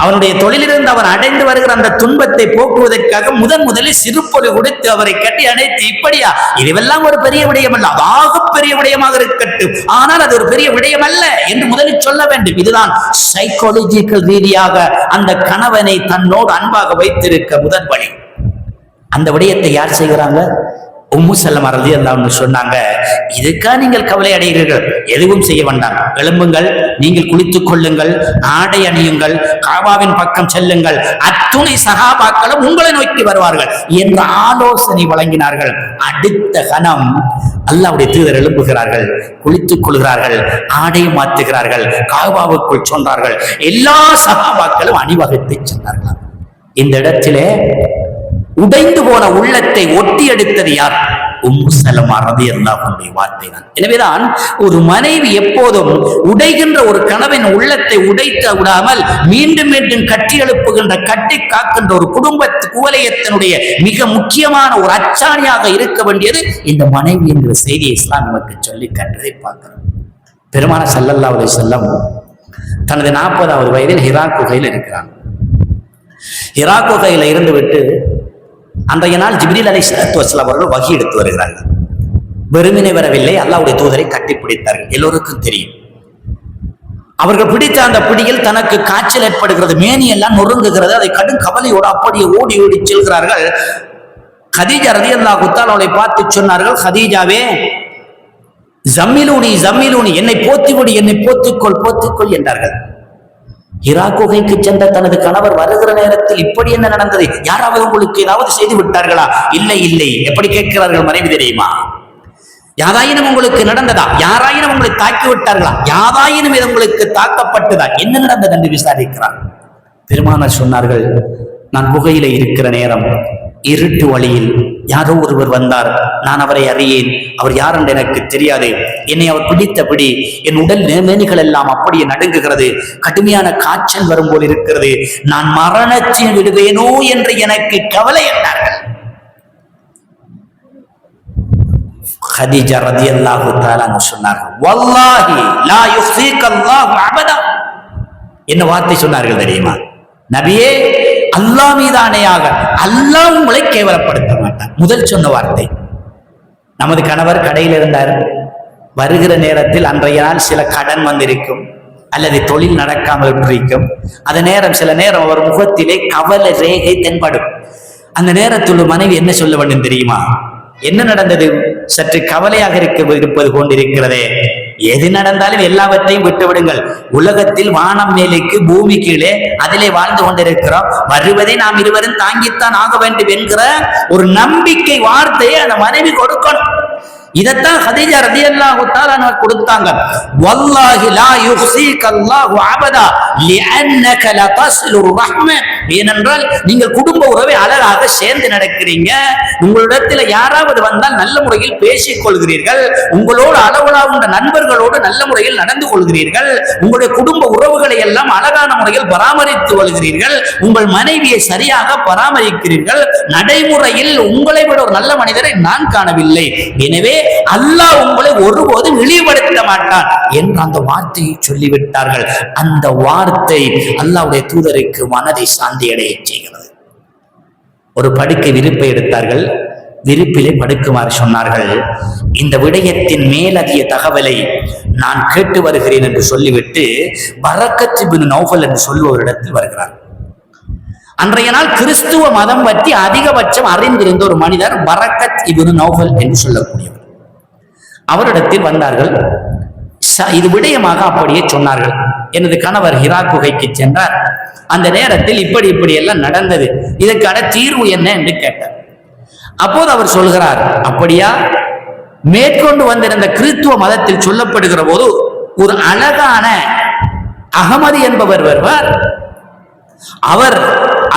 அவனுடைய தொழிலிருந்து அவன் அடைந்து வருகிற அந்த துன்பத்தை போக்குவதற்காக முதலில் சிறுபொழி கொடுத்து அவரை கட்டி அணைத்து, இப்படியா? இதுவெல்லாம் ஒரு பெரிய விடயம் அல்ல, அதாக பெரிய விடயமாக இருக்கட்டும், ஆனால் அது ஒரு பெரிய விடயம் அல்ல என்று முதலில் சொல்ல வேண்டும். இதுதான் சைக்காலஜிக்கல் ரீதியாக அந்த கணவனை தன்னோடு அன்பாக வைத்திருக்க முதல் வழி. அந்த விடயத்தை யார் செய்கிறாங்க? உம்மு சல்மா ரலியல்லாஹு அன்ஹா சொன்னாங்க, இதுக்கா நீங்கள் கவலை அடைகிறீர்கள்? எதுவும் செய்ய வேண்டாம், எழும்புங்கள், நீங்கள் குளித்துக் கொள்ளுங்கள், ஆடை அணியுங்கள், காபாவின் பக்கம் செல்லுங்கள், அத்துணை சஹாபாக்களும் உங்களை நோக்கி வருவார்கள் என்ற ஆலோசனை வழங்கினார்கள். அடுத்த கணம் அல்லாஹ்வுடைய தூதர் எழும்புகிறார்கள், குளித்துக் கொள்கிறார்கள், ஆடை மாற்றுகிறார்கள், காபாவுக்குள் சென்றார்கள், எல்லா சஹாபாக்களும் அணிவகுத்து சென்றார்கள். இந்த இடத்திலே உடைந்து போன உள்ளத்தை ஒட்டி எடுத்தது யார்? உம்மு சல்மா ரலியல்லாஹு அன்ஹா வார்த்தை தான். எனவேதான் ஒரு மனைவி எப்போதும் உடைகின்ற ஒரு கணவன் உள்ளத்தை உடைத்து விடாமல் மீண்டும் மீண்டும் கட்டி எழுப்புகின்ற, கட்டி காக்கின்ற ஒரு குடும்ப குவலயத்தினுடைய மிக முக்கியமான ஒரு அச்சாணியாக இருக்க வேண்டியது இந்த மனைவி என்கிற செய்தியை இஸ்லாம் நமக்கு சொல்லி கற்றதை பார்க்கிறோம். பெருமானார் ஸல்லல்லாஹு அலைஹி வஸல்லம் தனது 40வது வயதில் ஹிரா குகையில் இருக்கிறாங்க. ஹிரா குகையில இருந்து விட்டு அன்றைய நாள் ஜிப்ரீல் அலைஹிஸ்ஸலாத்து வஸ்ஸலாம் அவர்கள் வஹி எடுத்து வருகிறார்கள். வெறுமனே வரவில்லை, அல்லாஹ்வுடைய தூதரை கட்டிப்பிடித்தார்கள். எல்லோருக்கும் தெரியும். அவர்கள் பிடித்த அந்த பிடியில் தனக்கு காய்ச்சல் ஏற்படுகிறது, மேனி எல்லாம் நொறுங்குகிறது. அதை கடும் கவலையோடு அப்படியே ஓடி ஓடி செல்கிறார்கள். கதீஜா ரலியல்லாஹு தஆலா அவளை பார்த்து சொன்னார்கள், கதீஜாவே, ஜம்மிலூனி ஜம்மிலூனி, என்னை போத்திவிடு, என்னை போத்திக்கொள் என்றார்கள். ஹிரா குகைக்கு சென்ற தனது கணவர் வருகிற நேரத்தில் இப்படி என்ன நடந்தது? யாராவது உங்களுக்கு ஏதாவது செய்து விட்டார்களா? இல்லை இல்லை. எப்படி கேட்கிறார்கள் மனைவி தெரியுமா? யாராயினும் உங்களுக்கு நடந்ததா? யாராயினும் உங்களை தாக்கி விட்டார்களா? யாராயினும் இது உங்களுக்கு தாக்கப்பட்டதா? என்ன நடந்தது என்று விசாரிக்கிறார். பெருமானார் சொன்னார்கள், நான் குகையில இருக்கிற நேரம் இருட்டு வழியில் யாரோ ஒருவர் வந்தார், நான் அவரை அறியேன், அவர் யார் என்று எனக்கு தெரியாது, என்னை அவர் பிடித்தபடி என் உடல் மேனிகள் எல்லாம் அப்படியே நடுங்குகிறது, கடுமையான காய்ச்சல் வரும் போல் இருக்கிறது, நான் மரணத்தில் விடுவேனோ என்று எனக்கு கவலை என்றார்கள். கதீஜா ரலியல்லாஹு தஆலா சொன்னார்கள், வல்லாஹி லா யுஸீக அல்லாஹு அபதா, என்ன வார்த்தை சொன்னார்கள் தெரியுமா? நபியே, அல்லாஹ் மீதானையாக அல்லாஹ் உங்களை கேவலப்படுத்த மாட்டான். முதல் சொன்ன வார்த்தை. நமது கணவர் கடையில் இருந்தார். வருகிற நேரத்தில் அன்றைய நாள் சில கடன் வந்திருக்கும், அல்லது தொழில் நடக்காமல் இருக்கும். அந்த நேரம் சில நேரம் அவர் முகத்திலே கவலை ரேகை தென்படும். அந்த நேரத்தில் மனைவி என்ன சொல்ல வேண்டும் தெரியுமா? என்ன நடந்தது? சற்று கவலையாக இருப்பது கொண்டிருக்கிறதே. எது நடந்தாலும் எல்லாவற்றையும் விட்டுவிடுங்கள். உலகத்தில் வானம் மேலுக்கு பூமி கீழே அதிலே வாழ்ந்து கொண்டிருக்கிறோம். வருவதை நாம் இருவரும் தாங்கித்தான் ஆக வேண்டும் என்கிற ஒரு நம்பிக்கை வார்த்தையை அந்த மனைவி கொடுக்கணும். இதத்தான் ஹதீஜா ரலியல்லாஹு தஆலா கொடுத்தாங்க. வல்லாஹி லா யுஹ்ஸீக அல்லாஹு அபதா லிஅன்னக லதஸ்லுர் ரஹ்ம. ஏனென்றால் நீங்கள் குடும்ப உறவை அழகாக சேர்ந்து நடக்கிறீங்க. உங்களிடத்தில் யாராவது வந்தால் நல்ல முறையில் பேசிக் கொள்கிறீர்கள். உங்களோடு அளவுலாவுண்ட நண்பர்களோடு நல்ல முறையில் நடந்து கொள்கிறீர்கள். உங்களுடைய குடும்ப உறவுகளை எல்லாம் அழகான முறையில் பராமரித்து கொள்கிறீர்கள். உங்கள் மனைவியை சரியாக பராமரிக்கிறீர்கள். நடைமுறையில் உங்களை விட ஒரு நல்ல மனிதரை நான் காணவில்லை. எனவே அல்லாஹ் உங்களை ஒருபோதும் இழிவுபடுத்த மாட்டான் என்று அந்த வார்த்தையை சொல்லிவிட்டார்கள். அந்த வார்த்தை அல்லாஹ்வுடைய தூதருக்கு மனதை சாந்தி அடைய செய்கிறது. ஒரு படுக்கை விரிப்பை எடுத்தார்கள். விரிப்பிலே படுக்குமாறு சொன்னார்கள். இந்த விடயத்தின் மேலதிக தகவலை நான் கேட்டு வருகிறேன் என்று சொல்லிவிட்டு பரக்கத் இப்னு நௌஃபல் என்று சொல்லுவவரிடத்தில் வருகிறார். அன்றைய நாள் கிறிஸ்துவ மதம் பற்றி அதிகபட்சம் அறிந்திருந்த ஒரு மனிதர் பரக்கத் இப்னு நௌஃபல் என்று சொல்லக்கூடியவர். அவரிடத்தில் வந்தார்கள். இது விடயமாக அப்படியே சொன்னார்கள். எனது கணவர் ஹிரா குகைக்கு சென்றார். அந்த நேரத்தில் இப்படி எல்லாம் நடந்தது. இதற்கான தீர்வு என்ன என்று கேட்டார். அப்போது அவர் சொல்கிறார், அப்படியா? மேற்கொண்டு வந்திருந்த கிறிஸ்துவ மதத்தில் சொல்லப்படுகிற போது ஒரு அழகான அகமது என்பவர் வருவார். அவர்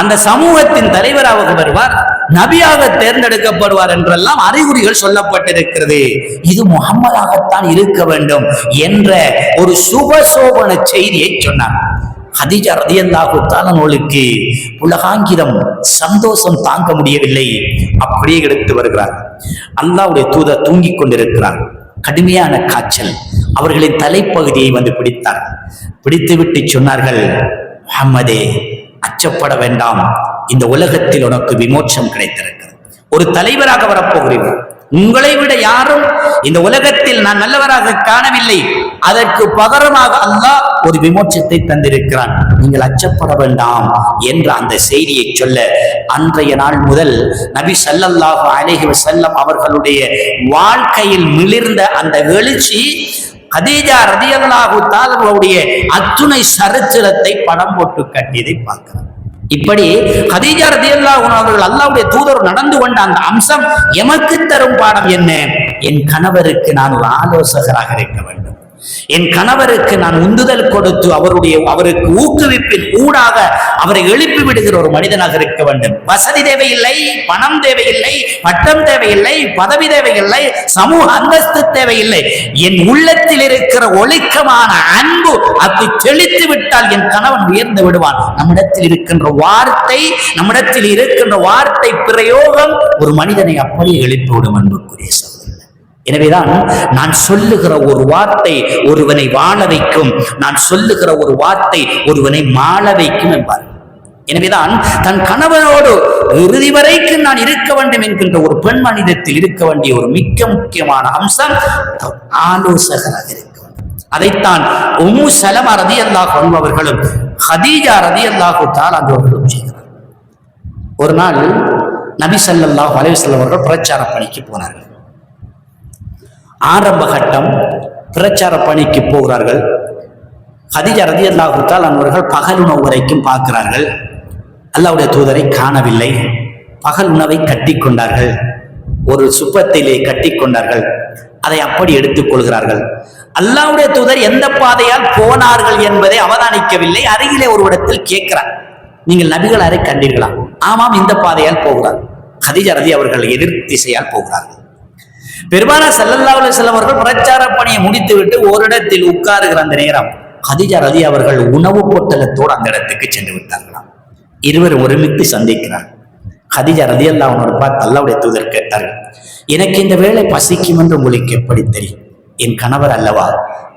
அந்த சமூகத்தின் தலைவராக வருவார், நபியாக தேர்ந்தெடுக்கப்படுவார் என்றெல்லாம் அறிகுறிகள் சொல்லப்பட்டிருக்கிறது. இது முஹம்மதாகத்தான் இருக்க வேண்டும் என்ற ஒரு சுபசோபன செய்தியை சொன்னார். ஹதீஜா ரலியல்லாஹு தஆலா அவர்களுக்கு உலகாங்கிதம் சந்தோஷம் தாங்க முடியவில்லை. அப்படியே எடுத்து வருகிறார். அல்லாஹ்வுடைய தூதர் தூங்கிக் கொண்டிருக்கிறார். கடுமையான காய்ச்சல். அவர்களின் தலைப்பகுதியை வந்து பிடித்தார். பிடித்துவிட்டு சொன்னார்கள், முஹம்மதே, அச்சப்பட வேண்டாம். இந்த உலகத்தில் உனக்கு விமோட்சம் கிடைத்திருக்கிறது. ஒரு தலைவராக வரப்போகிறீர்கள். உங்களை விட யாரும் இந்த உலகத்தில் நான் நல்லவராக காணவில்லை. அதற்கு பகரமாக அல்லாஹ் ஒரு விமோட்சத்தை தந்திருக்கிறான். நீங்கள் அச்சப்பட வேண்டாம் என்ற அந்த செய்தியை சொல்ல அன்றைய நாள் முதல் நபி ஸல்லல்லாஹு அலைஹி வஸல்லம் அவர்களுடைய வாழ்க்கையில் மிளிர்ந்த அந்த எழுச்சி ஹதீஜா ரலியல்லாஹு தஆலா அவருடைய அத்துணை சரித்திரத்தை படம் போட்டு கட்டியதை பார்க்கிறோம். இப்படி ஹதீஜா ரலியல்லாஹு அன்ஹா அவர்கள் அல்லாஹ்வுடைய தூதர் நடந்து கொண்ட அந்த அம்சம் எமக்கு தரும் பாடம் என்ன? என் கணவருக்கு நான் ஒரு ஆலோசகராக இருக்க வேண்டும். என் கணவருக்கு நான் உந்துதல் கொடுத்து அவருக்கு ஊக்குவிப்பின் ஊடாக அவரை எழுப்பி விடுகிற ஒரு மனிதனாக இருக்க வேண்டும். வசதி தேவையில்லை, பணம் தேவையில்லை, பட்டம் தேவையில்லை, பதவி தேவையில்லை, சமூக அந்தஸ்து தேவையில்லை. என் உள்ளத்தில் இருக்கிற ஒழுக்கமான அன்பு அதை தெளித்து விட்டால் என் கணவன் உயர்ந்து விடுவான். நம்மிடத்தில் இருக்கின்ற வார்த்தை பிரயோகம் ஒரு மனிதனை அப்படியே எழுப்பிவிடும். அன்புக்குரிய சகோதரர்களே, எனவேதான் நான் சொல்லுகிற ஒரு வார்த்தை ஒருவனை வாழ வைக்கும், நான் சொல்லுகிற ஒரு வார்த்தை ஒருவனை மாள வைக்கும் என்பார். எனவேதான் தன் கணவனோடு இறுதி வரைக்கும் நான் இருக்க வேண்டும் என்கின்ற ஒரு பெண் மனிதத்தில் இருக்க வேண்டிய ஒரு மிக முக்கியமான அம்சம் ஆலோசகராக இருக்க வேண்டும். அதைத்தான் உம்மு சலமா ரலியல்லாஹு அன்ஹா அவர்களும் ஹதீஜா ரலியல்லாஹு தஆலா அவர்களும் செய்கிறார். ஒரு நாள் நபி ஸல்லல்லாஹு அலைஹி வஸல்லம் அவர்கள் பிரச்சார பணிக்கு போனார்கள். ஆரம்ப கட்டம் பிரச்சார பணிக்கு போகிறார்கள். ஹதீஜா ரலியல்லாஹு தஆலா அவர்கள் பகல் உணவு வரைக்கும் பார்க்கிறார்கள். அல்லாஹ்வுடைய தூதரை காணவில்லை. பகல் உணவை கட்டி கொண்டார்கள். ஒரு சுப்பத்திலே கட்டி கொண்டார்கள். அதை அப்படி எடுத்துக் கொள்கிறார்கள். அல்லாஹ்வுடைய தூதர் எந்த பாதையால் போனார்கள் என்பதை அவதானிக்கவில்லை. அருகிலே ஒரு இடத்தில் கேட்கிறார், நீங்கள் நபிகள் அறை கண்டீர்களா? ஆமாம், இந்த பாதையால் போகிறார். ஹதீஜா ரலி அவர்கள் எதிர் திசையால் போகிறார்கள். பெருமானார் ஸல்லல்லாஹு அலைஹி வஸல்லம் அவர்கள் பிரச்சார பணியை முடித்துவிட்டு ஓரிடத்தில் உட்காருகிற அந்த நேரம் ஹதீஜா ரலி அவர்கள் உணவு பொட்டலத்தோடு அந்த இடத்துக்கு சென்று விட்டார்களாம். இருவரும் ஒருமித்து சந்திக்கிறார். ஹதீஜா ரலியல்லாஹு அன்ஹா பார்த்து அல்லாஹ்வுடைய தூதர் கேட்டார்கள், எனக்கு இந்த வேளை பசிக்கும் என்று உங்களுக்கு எப்படி தெரியும்? என் கணவர் அல்லவா,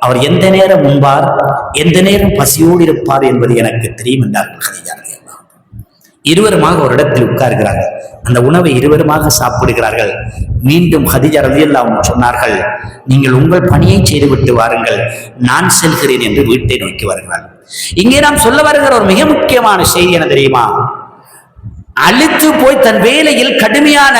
அவர் எந்த நேரம் உண்பார், எந்த நேரம் பசியோடு இருப்பார் என்பது எனக்கு தெரியும் என்றார்கள் கதீஜா ரலியல்லாஹு. இருவருமாக ஒரு இடத்தில் உட்கார்கிறார்கள். அந்த உணவை இருவருமாக சாப்பிடுகிறார்கள். மீண்டும் கதீஜா ரலியல்லாஹு சொன்னார்கள், நீங்கள் உங்கள் பணியை செய்துவிட்டு வாருங்கள், நான் செல்கிறேன் என்று வீட்டை நோக்கி வருகிறார்கள். இங்கே நாம் சொல்ல வருகிற ஒரு மிக முக்கியமான செய்தி என்ன தெரியுமா? அழுத்து போய் தன் வேலையில் கடுமையான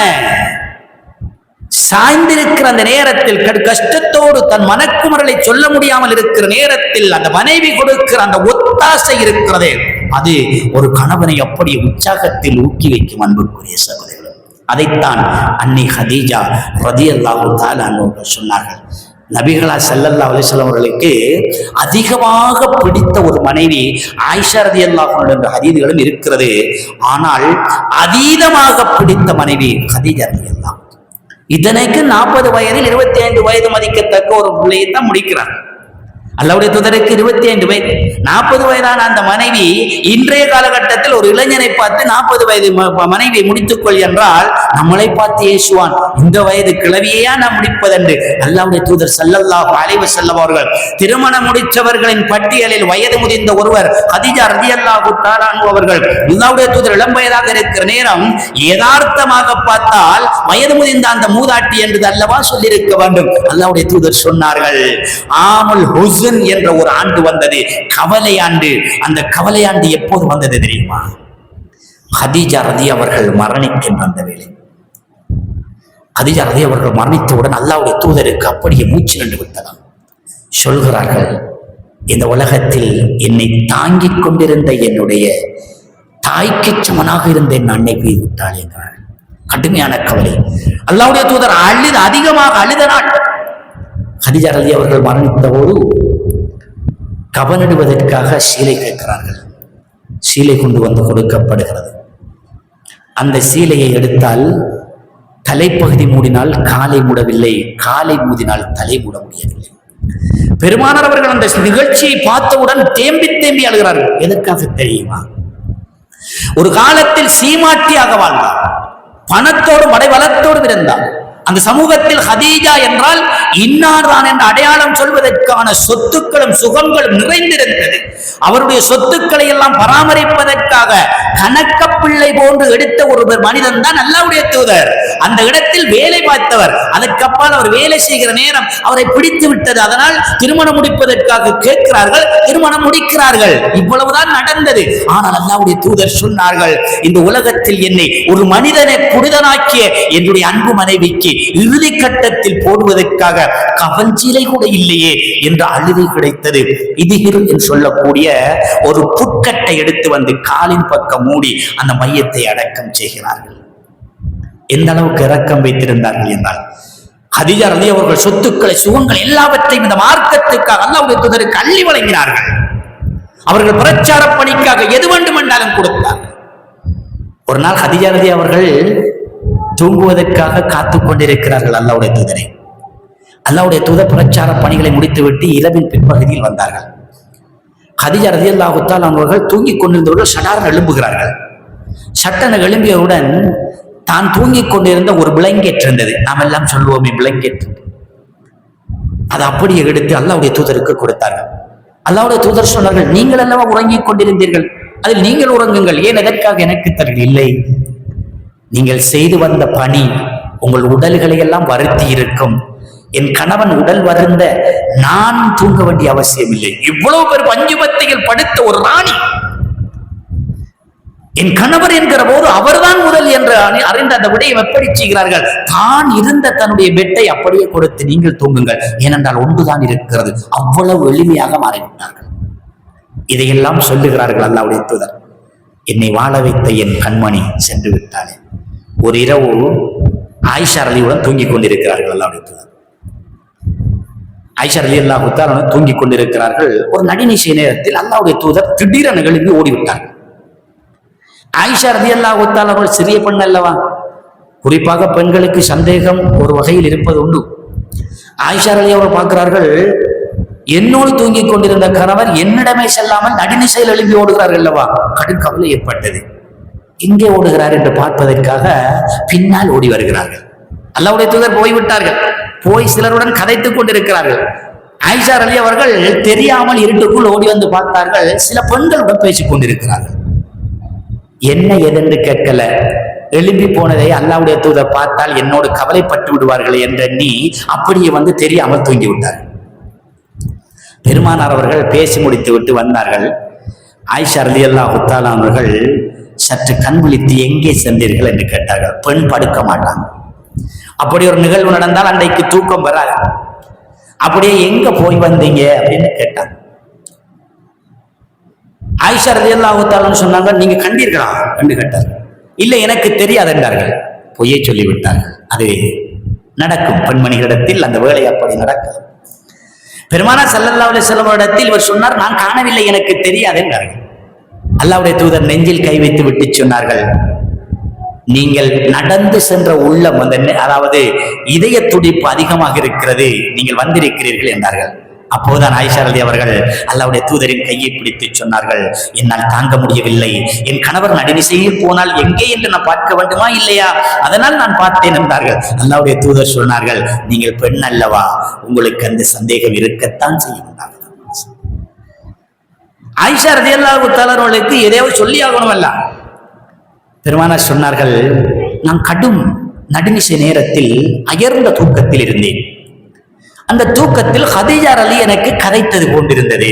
சாய்ந்திருக்கிற அந்த நேரத்தில், கஷ்டத்தோடு தன் மனக்குமரலை சொல்ல முடியாமல் இருக்கிற நேரத்தில் அந்த மனைவி கொடுக்கிற அந்த ஒத்தாசை இருக்கிறதே, அது ஒரு கணவனை அப்படி உற்சாகத்தில் ஊக்கி வைக்கும். அன்புக்குரிய சகோதரர்கள், அதைத்தான் அன்னை கதீஜா ரலியல்லாஹு தஆலா அன்ஹா சொன்னார்கள். நபிகளா ஸல்லல்லாஹு அலைஹி வஸல்லம் அவர்களுக்கு அதிகமாக பிடித்த ஒரு மனைவி ஆயிஷா ரலியல்லாஹு அன்ஹா என்ற ஹதீஸ்களும் இருக்கிறது. ஆனால் அதீதமாக பிடித்த மனைவி கதீஜா ரலியல்லாஹு. இதனைக்கு 40 வயதில் 25 வயது மதிக்கத்தக்க ஒரு பிள்ளையை தான் முடிக்கிறார். அல்லாஹ்வுடைய தூதருக்கு 25 வயது, 40 வயதான அந்த மனைவி இன்றைய காலகட்டத்தில் ஒரு இளைஞனை பார்த்து 40 வயது மனைவியை முடித்துக்கொள் என்றால் நம்மளை பார்த்து ஏசுவான், இந்த வயது கிழவியையா நாம் முடிப்பதென்று. அல்லாஹ்வுடைய தூதர் ஸல்லல்லாஹு அலைஹி வஸல்லம் அவர்கள் திருமணம் முடித்தவர்களின் பட்டியலில் வயது முதிர்ந்த ஒருவர் கதீஜா ரலியல்லாஹு தஆலா அன்ஹா அவர்கள். அல்லாஹ்வுடைய தூதர் இளம் வயதாக இருக்கிற நேரம் யதார்த்தமாக பார்த்தால் வயது முதிர்ந்த அந்த மூதாட்டி என்று அல்லவா சொல்லியிருக்க வேண்டும். அல்லாஹ்வுடைய தூதர் சொன்னார்கள், ஆமுல் ஹுஸ்ன் என்ற ஒரு ஆண்டு வந்தது, கவலை ஆண்டு. அந்த கவலை ஆண்டு எப்போது வந்தது தெரியுமா? கதீஜா ரலி அவர்கள் மரணிக்கின்ற அந்த வேளை. கதீஜா ரலி அவர்கள் மரணித்தவுடன் அல்லாஹ்வுடைய தூதருக்கு அப்படியே மூச்சு நின்று விட்டதாம். சொல்கிறார்கள், இந்த உலகத்தில் என்னை தாங்கிக் கொண்டிருந்த என்னுடைய தாய்க்கு சமனாக இருந்த என் அன்னை போய் விட்டாள் என்றார். கடுமையான கவலை. அல்லாஹ்வுடைய தூதர் அதிகமாக அழுத நாள். கதீஜா ரலி அவர்கள் மரணித்த போது கவனிடுவதற்காக சீலை கேட்கிறார்கள். சீலை கொண்டு வந்து கொடுக்கப்படுகிறது. அந்த சீலையை எடுத்தால் தலைப்பகுதி மூடினால் காலை மூடவில்லை, காலை மூடினால் தலை மூட முடியவில்லை. பெருமானார் அவர்கள் அந்த நிகழ்ச்சியை பார்த்தவுடன் தேம்பி தேம்பி அழுகிறார்கள். எதற்காக தெரியுமா? ஒரு காலத்தில் சீமாட்டியாக வாழ்ந்தார், பணத்தோடு மடைவளத்தோடு இருந்தார். அந்த சமூகத்தில் கதீஜா என்றால் இன்னார்தான் என்ற அடையாளம் சொல்வதற்கான சொத்துக்களும் சுகங்களும் நிறைந்திருந்தது. அவருடைய சொத்துக்களை எல்லாம் பராமரிப்பதற்காக கணக்கப்பிள்ளை போன்று எடுத்த ஒரு மனிதன் தான் அல்லாஹ்வுடைய தூதர். அந்த இடத்தில் வேலை பார்த்தவர். அதற்கப்பால் அவர் வேலை செய்கிற நேரம் அவரை பிடித்து விட்டது. அதனால் திருமணம் முடிப்பதற்காக கேட்கிறார்கள், திருமணம் முடிக்கிறார்கள். இவ்வளவுதான் நடந்தது. ஆனால் அல்லாஹ்வுடைய தூதர் சொன்னார்கள், இந்த உலகத்தில் என்னை ஒரு மனிதனை புனிதனாக்கிய என்னுடைய அன்பு மனைவிக்கு இறுதி கட்டத்தில் போடுவதற்காக கவஞ்சீலை கூட இல்லையே என்ற அழுகை கிடைத்தது. இதுகிர் என்று சொல்லக்கூடிய ஒரு புற்கட்டை எடுத்து வந்து காலின் பக்கம் மூடி அந்த மையத்தை அடக்கம் செய்கிறார்கள். எந்த அளவுக்கு இரக்கம் வைத்திருந்தார்கள் என்றால், கதீஜா ரலி அவர்கள் சொத்துக்களை சுகங்கள் எல்லாவற்றையும் இந்த மார்க்கத்துக்காக அல்லாஹ்வுடைய தூதருக்கு அள்ளி வழங்கினார்கள். அவர்கள் பிரச்சார பணிக்காக எது வேண்டுமென்றாலும் கொடுத்தார்கள். ஒரு நாள் கதீஜா ரலி அவர்கள் தூங்குவதற்காக காத்துக் கொண்டிருக்கிறார்கள் அல்லாஹ்வுடைய தூதரை. அல்லாஹ்வுடைய தூதர் பிரச்சார பணிகளை முடித்துவிட்டு இரவின் பிற்பகுதியில் வந்தார்கள். கதீஜா ரலியல்லாஹு தஆலா அவர்கள் தூங்கிக் கொண்டிருந்தவர்கள் சடார்னு எழும்புகிறார்கள். சட்டென எழும்பியவுடன் தான் தூங்கிக் கொண்டிருந்த ஒரு பிளங்கெட் இருந்தது, நாம் எல்லாம் சொல்லுவோமே பிளங்கெட், அதை அப்படியே எடுத்து அல்லாஹ்வுடைய தூதருக்கு கொடுத்தார்கள். அல்லாஹ்வுடைய தூதர் சொன்னார்கள், நீங்கள் அல்லவா உறங்கிக் கொண்டிருந்தீர்கள், அதில் நீங்கள் உறங்குங்கள், ஏன் எதற்காக எனக்கு தருங்கள்? இல்லை, நீங்கள் செய்து வந்த பணி உங்கள் உடல்களை எல்லாம் வருத்தி இருக்கும். என் கணவன் உடல் வருந்த நான் தூங்க வேண்டிய அவசியம் இல்லை. இவ்வளவு பேர் பஞ்சுபத்தியில் படுத்த ஒரு ராணி, என் கணவர் என்கிற போது அவர்தான் முதல் என்று அறிந்த அந்த விடையை எப்படி செய்கிறார்கள்? தான் இருந்த தன்னுடைய பெட்டை அப்படியே கொடுத்து நீங்கள் தூங்குங்கள், ஏனென்றால் ஒன்றுதான் இருக்கிறது. அவ்வளவு எளிமையாக மாறிவிட்டார்கள். இதையெல்லாம் சொல்லுகிறார்கள் அல்லாஹ்வுடைய தூதர். என்னை வாழ வைத்த என் கண்மணி சென்று விட்டாளே. ஒரு இரவு ஆயிஷா ரலியுடன் தூங்கிக் கொண்டிருக்கிறார்கள் அல்லாஹ்வுடைய தூதர். ஆயிஷா ரலியல்லாஹு தஆலா தூங்கிக் கொண்டிருக்கிறார்கள். ஒரு நடுநிசை நேரத்தில் அல்லாஹ்வுடைய தூதர் திடீரென எழும்பி ஓடிவிட்டார்கள். ஆயிஷா ரலியல்லாஹு தஆலா அவர்கள் சிறிய பெண் அல்லவா, குறிப்பாக பெண்களுக்கு சந்தேகம் ஒரு வகையில் இருப்பது உண்டு. ஆயிஷா ரலியல்லாஹு அவர்கள் பார்க்கிறார்கள், என்னோடு தூங்கிக் கொண்டிருந்த கணவர் என்னிடமே செல்லாமல் நடுநிசையில் எழுப்பி ஓடுகிறார்கள் அல்லவா. கடும் கவலை ஏற்பட்டது. எங்கே ஓடுகிறார் என்று பார்ப்பதற்காக பின்னால் ஓடி வருகிறார்கள். அல்லாஹ்வுடைய தூதர் போய்விட்டார்கள். போய் சிலருடன் கதைத்துக் கொண்டிருக்கிறார்கள். ஆயிஷா ரலி அவர்கள் தெரியாமல் இருட்டுக்குள் ஓடி வந்து பார்த்தார்கள். சில பெண்களுடன் பேசிக் கொண்டிருக்கிறார்கள். என்ன எதென்று கேட்கல. எழுப்பி போனதை அல்லாஹ்வுடைய தூதர் பார்த்தால் என்னோடு கவலைப்பட்டு விடுவார்கள் என்றெண்ணி அப்படியே வந்து தெரியாமல் தூங்கி விட்டார்கள். பெருமானார் அவர்கள் பேசி முடித்து விட்டு வந்தார்கள். ஆயிஷா ரலியல்லாஹு தஆலா அவர்கள் சற்று கண் விழித்து எங்கே சென்றீர்கள் என்று கேட்டார்கள். பெண் படுக்க மாட்டாங்க. அப்படி ஒரு நிகழ்வு நடந்தால் அன்றைக்கு தூக்கம் வராது. அப்படியே எங்க போய் வந்தீங்க அப்படின்னு கேட்டாங்க. ஆயிஷா ரலியல்லாஹு தஆலா சொன்னாங்க, நீங்க கண்டீர்களா என்று கேட்டார்கள். இல்லை, எனக்கு தெரியாது என்றார்கள். பொய்யை சொல்லிவிட்டார்கள். அது நடக்கும், பெண்மணிகளிடத்தில் அந்த வேலை அப்படி நடக்கும். பெருமானார் ஸல்லல்லாஹு அலைஹி வஸல்லம் இடத்தில் இவர் சொன்னார், நான் காணவில்லை, எனக்கு தெரியாது என்றார்கள். அல்லாஹ்வுடைய தூதர் நெஞ்சில் கை வைத்து விட்டு சொன்னார்கள், நீங்கள் நடந்து சென்ற உள்ளம் அதாவது இதய துடிப்பு அதிகமாக இருக்கிறது, நீங்கள் வந்திருக்கிறீர்கள் என்றார்கள். அப்போதுதான் ஆயிஷா ரலி அவர்கள் அல்லாஹ்வுடைய தூதரின் கையை பிடித்து சொன்னார்கள், என்னால் தாங்க முடியவில்லை, என் கணவர் நடுநிசையில் போனால் எங்கே என்று நான் பார்க்க வேண்டுமா இல்லையா, அதனால் நான் பார்த்தேன் என்றார்கள். அல்லாஹ்வுடைய தூதர் சொன்னார்கள், நீங்கள் பெண் அல்லவா, உங்களுக்கு அந்த சந்தேகம் இருக்கத்தான் செய்யும். ஆயிஷா ரலியல்லாஹு தஆலா அவர்களுக்கு எதையாவது சொல்லி ஆகணும் அல்ல. பெருமானார் சொன்னார்கள், நான் கடும் நடுநிசை நேரத்தில் அயர்ந்த தூக்கத்தில் இருந்தேன். அந்த தூக்கத்தில் ஹதீஜா ரலி எனக்கு கதைத்தது கொண்டிருந்தது.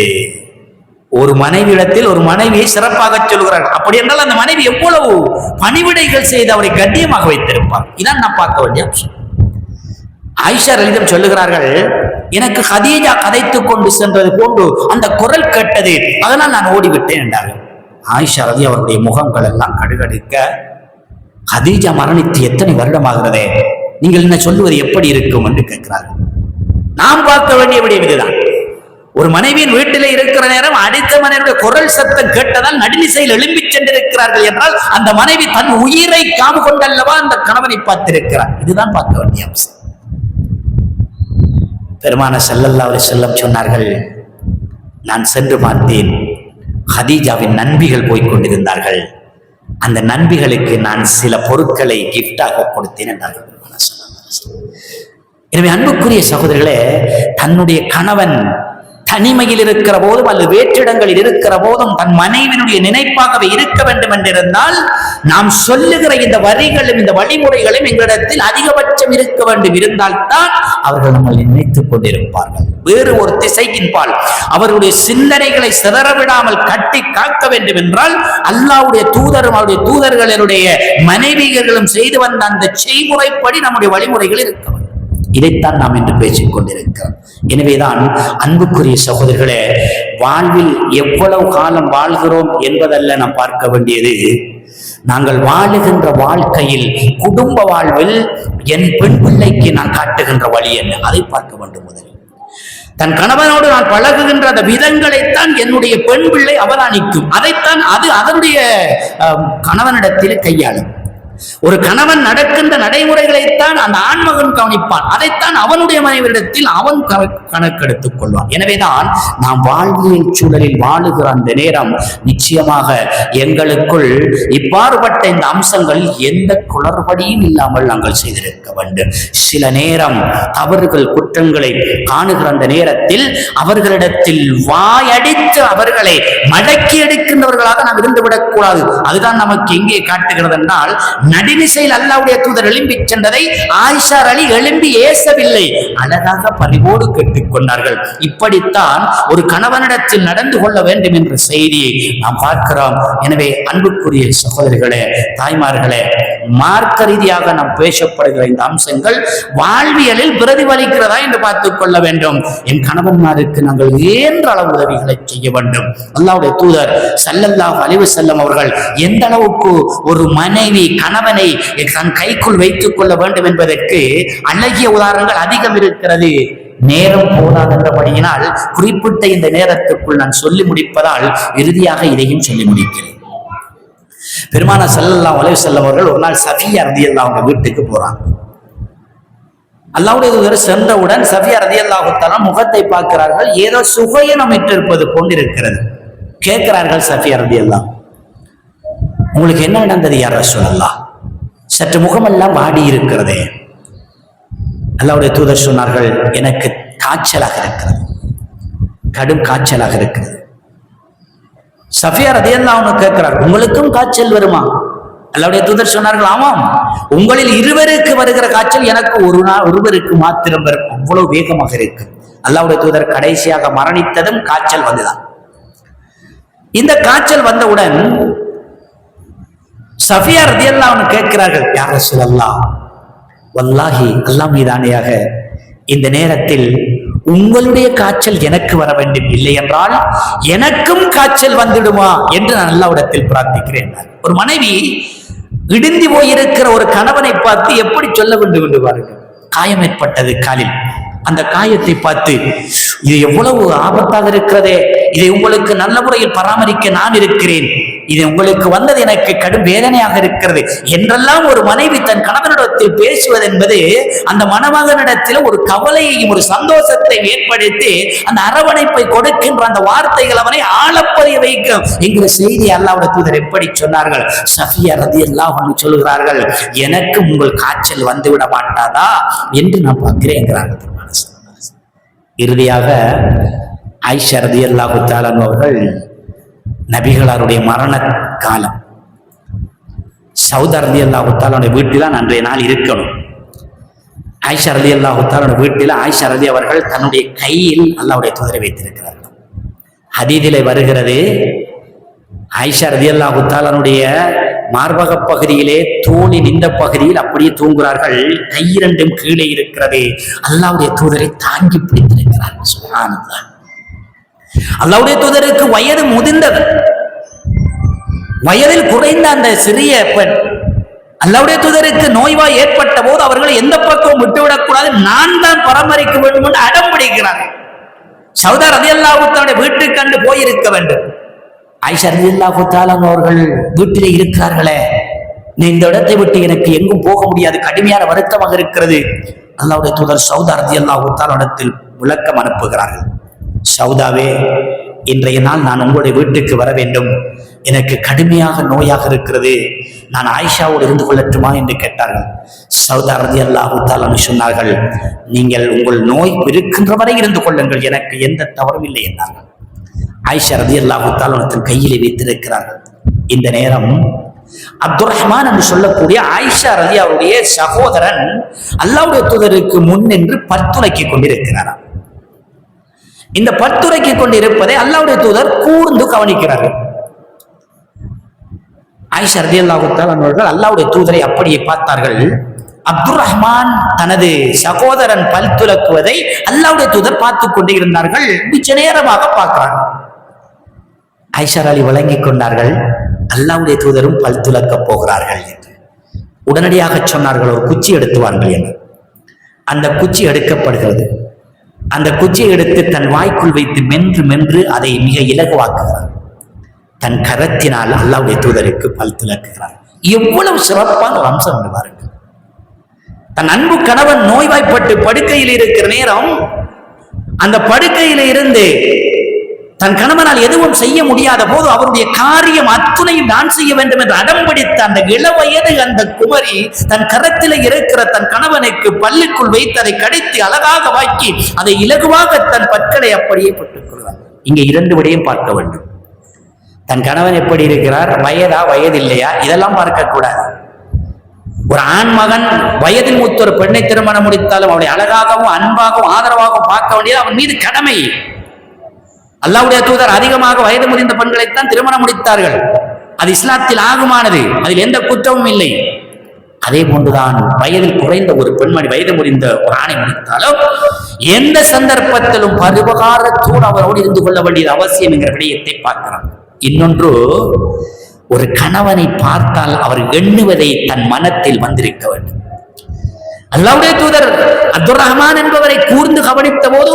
ஒரு மனைவியிடத்தில் ஒரு மனைவியை சிறப்பாக சொல்கிறார்கள். அப்படி என்றால் அந்த மனைவி எவ்வளவு பணிவிடைகள் செய்து அவரை கண்ணியமாக வைத்திருப்பார். இதான் நான் பார்க்க வேண்டிய அம்சம். ஆயிஷா ரலியிடம் சொல்லுகிறார்கள், எனக்கு ஹதீஜா கதைத்துக் கொண்டு சென்றது போன்று அந்த குரல் கேட்டது, அதனால் நான் ஓடிவிட்டேன் என்றார்கள். ஆயிஷா ரலி அவருடைய முகங்கள் எல்லாம் கடுகடுக்க, ஹதீஜா மரணித்து எத்தனை வருடமாகிறதே, நீங்கள் என்ன சொல்லுவது எப்படி இருக்கும் என்று கேட்கிறார்கள். நாம் பார்க்க வேண்டிய விடயம் இதுதான். ஒரு மனைவியின் வீட்டிலே இருக்கிற நேரம் அடுத்த மனைவியுடைய குரல் சத்தம் கேட்டதால் நடுநிசையில் எழும்பி சென்றிருக்கிறார்கள் என்றால் அந்த மனைவி தன் உயிரை காவு கொண்டல்லவா அந்த கணவனை பார்த்திருக்கிறார். இதுதான் பார்க்க வேண்டிய அம்சம். பெருமானார் ஸல்லல்லாஹு அலைஹி வஸல்லம் சொன்னார்கள், நான் சென்று பார்த்தேன், ஹதீஜாவின் நண்பிகள் போய்க் கொண்டிருந்தார்கள், அந்த நண்பிகளுக்கு நான் சில பொருட்களை கிஃப்டாக கொடுத்தேன் என்றார்கள். எனவே அன்புக்குரிய சகோதரர்களே, தன்னுடைய கணவன் தனிமையில் இருக்கிற போதும் அல்லது வேற்றிடங்களில் இருக்கிற போதும் தன் மனைவியினுடைய நினைப்பாகவே இருக்க வேண்டும் என்றிருந்தால் நாம் சொல்லுகிற இந்த வரிகளும் இந்த வழிமுறைகளும் எங்களிடத்தில் அதிகபட்சம் இருக்க வேண்டும். இருந்தால்தான் அவர்கள் நம்மை நினைத்துக் கொண்டிருப்பார்கள். வேறு ஒரு திசையின் பால் அவர்களுடைய சிந்தனைகளை சிதறவிடாமல் கட்டி காக்க வேண்டும் என்றால் அல்லாஹ்வுடைய தூதரும் அவருடைய தூதர்களுடைய மனைவிகளும் செய்து வந்த அந்த செய்முறைப்படி நம்முடைய வழிமுறைகள் இருக்க வேண்டும். இதைத்தான் நாம் இன்று பேசிக் கொண்டிருக்கிறோம். எனவேதான் அன்புக்குரிய சகோதரர்களே, வாழ்வில் எவ்வளவு காலம் வாழ்கிறோம் என்பதல்ல நாம் பார்க்க வேண்டியது, நாங்கள் வாழுகின்ற வாழ்க்கையில் குடும்ப வாழ்வில் என் பெண் பிள்ளைக்கு நான் காட்டுகின்ற வழி என்ன, அதை பார்க்க வேண்டும். முதலில் தன் கணவனோடு நான் பழகுகின்ற அந்த விதங்களைத்தான் என்னுடைய பெண் பிள்ளை அவதானிக்கும். அதைத்தான் அது அதனுடைய கணவனிடத்தில் கையாளும். ஒரு கணவன் நடக்கின்ற நடைமுறைகளைத்தான் அந்த ஆண்மகன் கவனிப்பான். அதைத்தான் அவனுடைய மனைவியிடத்தில் அவன் கணக்கெடுத்துக் கொள்வான். எனவேதான் நாம் வாழ்வியல் சூழலில் வாழுகிற அந்த நேரம் நிச்சயமாக எங்களுக்குள் இவ்வாறுபட்ட இந்த அம்சங்கள் எந்த குளறுபடியும் இல்லாமல் நாங்கள் செய்திருக்க வேண்டும். சில நேரம் தவறுகள் குற்றங்களை காணுகிற அந்த நேரத்தில் அவர்களிடத்தில் வாயடித்து அவர்களை மடக்கி எடுக்கின்றவர்களாக நாம் இருந்துவிடக் கூடாது. அதுதான் நமக்கு எங்கே காட்டுகிறது என்றால், நடுநிசையில் அல்லாஹ்வுடைய தூதர் எழும்பி சென்றதை ஆயிஷா ரலி எழும்பி ஏசவில்லை, அழகாக பரிவோடு கேட்டுக்கொண்டார்கள். இப்படித்தான் ஒரு கணவனிடத்தில் நடந்து கொள்ள வேண்டும் என்ற செய்தியை நாம் பார்க்கிறோம். எனவே அன்புக்குரிய சகோதரிகளே, தாய்மார்களே, மார்க்க ரீதியாக நாம் பேசப்படுகிற இந்த அம்சங்கள் வாழ்வியலில் பிரதிபலிக்கிறதா என்று பார்த்துக் கொள்ள வேண்டும். என் கணவன்மாருக்கு நாங்கள் இயன்ற அளவு உதவிகளை செய்ய வேண்டும். அல்லாஹ்வுடைய தூதர் ஸல்லல்லாஹு அலைஹி வஸல்லம் அவர்கள் எந்த அளவுக்கு ஒரு மனைவி கணவனை தன் கைக்குள் வைத்துக் கொள்ள வேண்டும் என்பதற்கு அழகிய உதாரணங்கள் அதிகம் இருக்கிறது. நேரம் போதாதபடியினால் குறிப்பிட்ட இந்த நேரத்துக்குள் நான் சொல்லி முடிப்பதால் இறுதியாக இதையும் சொல்லி முடிக்கிறேன். பெருமானார் ஸல்லல்லாஹு அலைஹி வஸல்லம் அவர்கள் ஒரு நாள் சஃபியா ரலியல்லாஹு அவங்க வீட்டுக்கு போறாங்க. அல்லாஹ்வுடைய தூதர் சென்றவுடன் சஃபியா ரலியல்லாஹு தஆலா முகத்தை பார்க்கிறார்கள், ஏதோ சுகையனம் இட்டிருப்பது போன்றிருக்கிறது. கேட்கிறார்கள், சஃபியா ரலியல்லாஹு, உங்களுக்கு என்ன நடந்தது யா ரசூலல்லாஹ்? சற்று முகமெல்லாம் வாடி இருக்கிறதே. அல்லாஹ்வுடைய தூதர் சொன்னார்கள், எனக்கு காய்ச்சலாக இருக்கிறது. கடும் காய்ச்சலாக இருக்கிறது. சஃபியா ரலியல்லாஹு அன்ஹா கேட்கிறார், உங்களுக்கும் காய்ச்சல் வருமா? அல்லாஹ்வுடைய தூதர் சொன்னார்கள், ஆமாம், உங்களில் இருவருக்கு வருகிற காய்ச்சல் எனக்கு ஒருவருக்கு மாத்திரம் வரும், அவ்வளவு வேகமாக இருக்கு. அல்லாஹ்வுடைய தூதர் கடைசியாக மரணித்ததும் காய்ச்சல் வந்துதான். இந்த காய்ச்சல் வந்தவுடன் சஃபியா ரலியல்லாஹு அன்ஹா கேட்கிறார்கள், யா ரசூலல்லாஹ், வல்லாஹி அல்லாஹ் மீதானையாக இந்த நேரத்தில் உங்களுடைய காய்ச்சல் எனக்கு வர வேண்டும், இல்லை என்றால் எனக்கும் காய்ச்சல் வந்துடுமா என்று நான் அல்லாஹ்விடத்தில் பிரார்த்திக்கிறேன். ஒரு மனைவி இடிந்து போயிருக்கிற ஒரு கணவனை பார்த்து எப்படி சொல்ல வேண்டும் என்று பாருங்கள். காயம் ஏற்பட்டது காலில், அந்த காயத்தை பார்த்து இது எவ்வளவு ஆபத்தாக இருக்கிறதே, இதை உங்களுக்கு நல்ல முறையில் பராமரிக்க நான் இருக்கிறேன், இது உங்களுக்கு வந்தது எனக்கு கடும் வேதனையாக இருக்கிறது என்றெல்லாம் ஒரு மனைவி தன் கணவனிடத்தில் பேசுவது என்பது அந்த மணமகனிடத்தில் ஒரு கவலையையும் ஒரு சந்தோஷத்தை ஏற்படுத்தி அந்த அரவணைப்பை கொடுக்கின்ற அந்த வார்த்தைகள் அவனை ஆளப்பறிய வைக்கும் என்கிற செய்தி அல்லாஹ்வுடைய தூதர் எப்படி சொன்னார்கள். சஃபியா ரலியல்லாஹு அன்ஹா சொல்கிறார்கள், எனக்கு உங்கள் காய்ச்சல் வந்துவிட மாட்டாதா என்று நான் பார்க்கிறேன். இறுதியாக ஆயிஷா ரலியல்லாஹு தஆலா அவர்கள் நபிகளாருடைய மரண காலம், சௌதா ரலியல்லாஹு தஆலா வீட்டில் அன்றைய நாள் இருக்கணும். ஆயிஷா ரலியல்லாஹு தஆலா வீட்டில் ஆயிஷா ரலி அவர்கள் தன்னுடைய கையில் அல்லாஹ்வுடைய தூதரை வைத்திருக்கிறார்கள். ஹதீதிலே வருகிறது, ஆயிஷா ரலியல்லாஹு தஆலாவுடைய மார்பக பகுதியிலே தோளின் இந்த பகுதியில் அப்படியே தூங்குகிறார்கள், கை இரண்டும் கீழே இருக்கிறது. அல்லாஹ்வுடைய தூதரை தாங்கி பிடித்திருக்கிறார்கள். சுப்ஹானல்லாஹ். அல்லாஹ்வுடைய தூதருக்கு வயது முதிர்ந்தது, வயதில் குறைந்த அந்த சிறிய பெண். அல்லாஹ்வுடைய தூதருக்கு நோய்வாய் ஏற்பட்ட போது அவர்களை எந்த பக்கம் விட்டுவிடக்கூடாது, நான் தான் பராமரிக்க வேண்டும் என்று அடம் பிடிக்கிறார்கள். சௌதா ரலியல்லாஹு தஆலா வீட்டுக்கு கண்டு போயிருக்க வேண்டும். ஆயிஷா ரலியல்லாஹு தஆலா அவர்கள் வீட்டிலே இருக்கிறார்களே, நீ இந்த இடத்தை விட்டு எனக்கு எங்கும் போக முடியாது, கடுமையான வருத்தமாக இருக்கிறது. அல்லாஹ்வுடைய தூதர் சௌதா ரலியல்லாஹு தஆலா இடத்தில் விளக்கம் அனுப்புகிறார்கள். சௌதாவே, இன்றைய நாள் நான் உங்களுடைய வீட்டுக்கு வர வேண்டும், எனக்கு கடுமையாக நோயாக இருக்கிறது, நான் ஆயிஷாவோடு இருந்து கொள்ளட்டுமா என்று கேட்டார்கள். சௌதா ரலியல்லாஹு தஆலா சொன்னார்கள், நீங்கள் உங்கள் நோய் இருக்கின்ற வரை இருந்து கொள்ளுங்கள், எனக்கு எந்த தவறும் இல்லை என்றார்கள். ஆயிஷா ரலியல்லாஹு தஆலா தன் கையிலே வைத்திருக்கிறார்கள். இந்த நேரம் அப்துர் ரஹ்மான் என்று சொல்லக்கூடிய ஆயிஷா ரலி அவருடைய சகோதரன் அல்லாஹ்வுடைய தூதருக்கு முன் நின்று பத்துரைக்கு கொண்டிருக்கிறார். இந்த பத்துரைக்கு கொண்டிருப்பதை அல்லாஹ்வுடைய தூதர் கூர்ந்து கவனிக்கிறார்கள். ஆயிஷா ரலியல்லாஹு தஆலா அவர்கள் அல்லாஹ்வுடைய தூதரை அப்படியே பார்த்தார்கள். அப்துர் ரஹ்மான் தனது சகோதரன் பல் துலக்குவதை அல்லாஹ்வுடைய தூதர் பார்த்து கொண்டே இருந்தார்கள். மிச்ச நேரமாக பார்க்கிறார்கள். ஆயிஷா அலி வழங்கிக் கொண்டார்கள், அல்லாஹ்வுடைய தூதரும் பல் துலக்க போகிறார்கள் என்று. உடனடியாக சொன்னார்கள், ஒரு குச்சி எடுத்துவார்கள் என்று. அந்த குச்சி எடுக்கப்படுகிறது. அந்த குச்சியை எடுத்து தன் வாய்க்குள் வைத்து மென்று மென்று அதை மிக இலகுவாக்குகிறார். தன் கரத்தினால் அல்லாஹ்வுடைய தூதருக்கு பல் துலக்குகிறார். எவ்வளவு சிறப்பான ஒரு அம்சம் என்று பாருங்கள். தன் அன்பு கணவன் நோய்வாய்ப்பட்டு படுக்கையில் இருக்கிற நேரம், அந்த படுக்கையில இருந்து தன் கணவனால் எதுவும் செய்ய முடியாத போது அவருடைய காரியம் அத்துணையும் நான் செய்ய வேண்டும் என்று அடம்பிடித்த அந்த இளவயது அந்த குமரி தன் கரத்தில் இருக்கிற தன் கணவனுக்கு பல்லுக்குள் வைத்து அதை கடித்து அழகாக வாக்கி அதை இலகுவாக தன் பற்களை அப்படியே பட்டுக் கொள்வார். இங்கே இரண்டு விடையும் பார்க்க வேண்டும். தன் கணவன் எப்படி இருக்கிறார், வயதா வயதில்லையா, இதெல்லாம் பார்க்க கூடாது. ஒரு ஆண் மகன் வயதில் மூத்த ஒரு பெண்ணை திருமணம் முடித்தாலும் அவளை அழகாகவும் அன்பாகவும் ஆதரவாகவும் பார்க்க வேண்டியது அவன் மீது கடமை. அல்லாஹ்வுடைய தூதர் அதிகமாக வயது முதிர்ந்த பெண்களைத்தான் திருமணம் முடித்தார்கள். அது இஸ்லாத்தில் ஆகுமானது, அதில் எந்த குற்றமும் இல்லை. அதே போன்றுதான் வயதில் குறைந்த ஒரு பெண்மணி வயது முதிர்ந்த ஒரு ஆணை முடித்தாலும் எந்த சந்தர்ப்பத்திலும் பரிபகாரத்தோடு அவரோடு இருந்து கொள்ள வேண்டியது அவசியம் என்கிற விடயத்தை பார்க்கிறான். இன்னொன்று, ஒரு கணவனை பார்த்தால் அவர் எண்ணுவதை தன் மனத்தில் வந்திருக்க வேண்டும். அல்லாஹ்வுடைய தூதர் அப்துர் ரஹ்மான் என்பவரை கூர்ந்து கவனித்த போது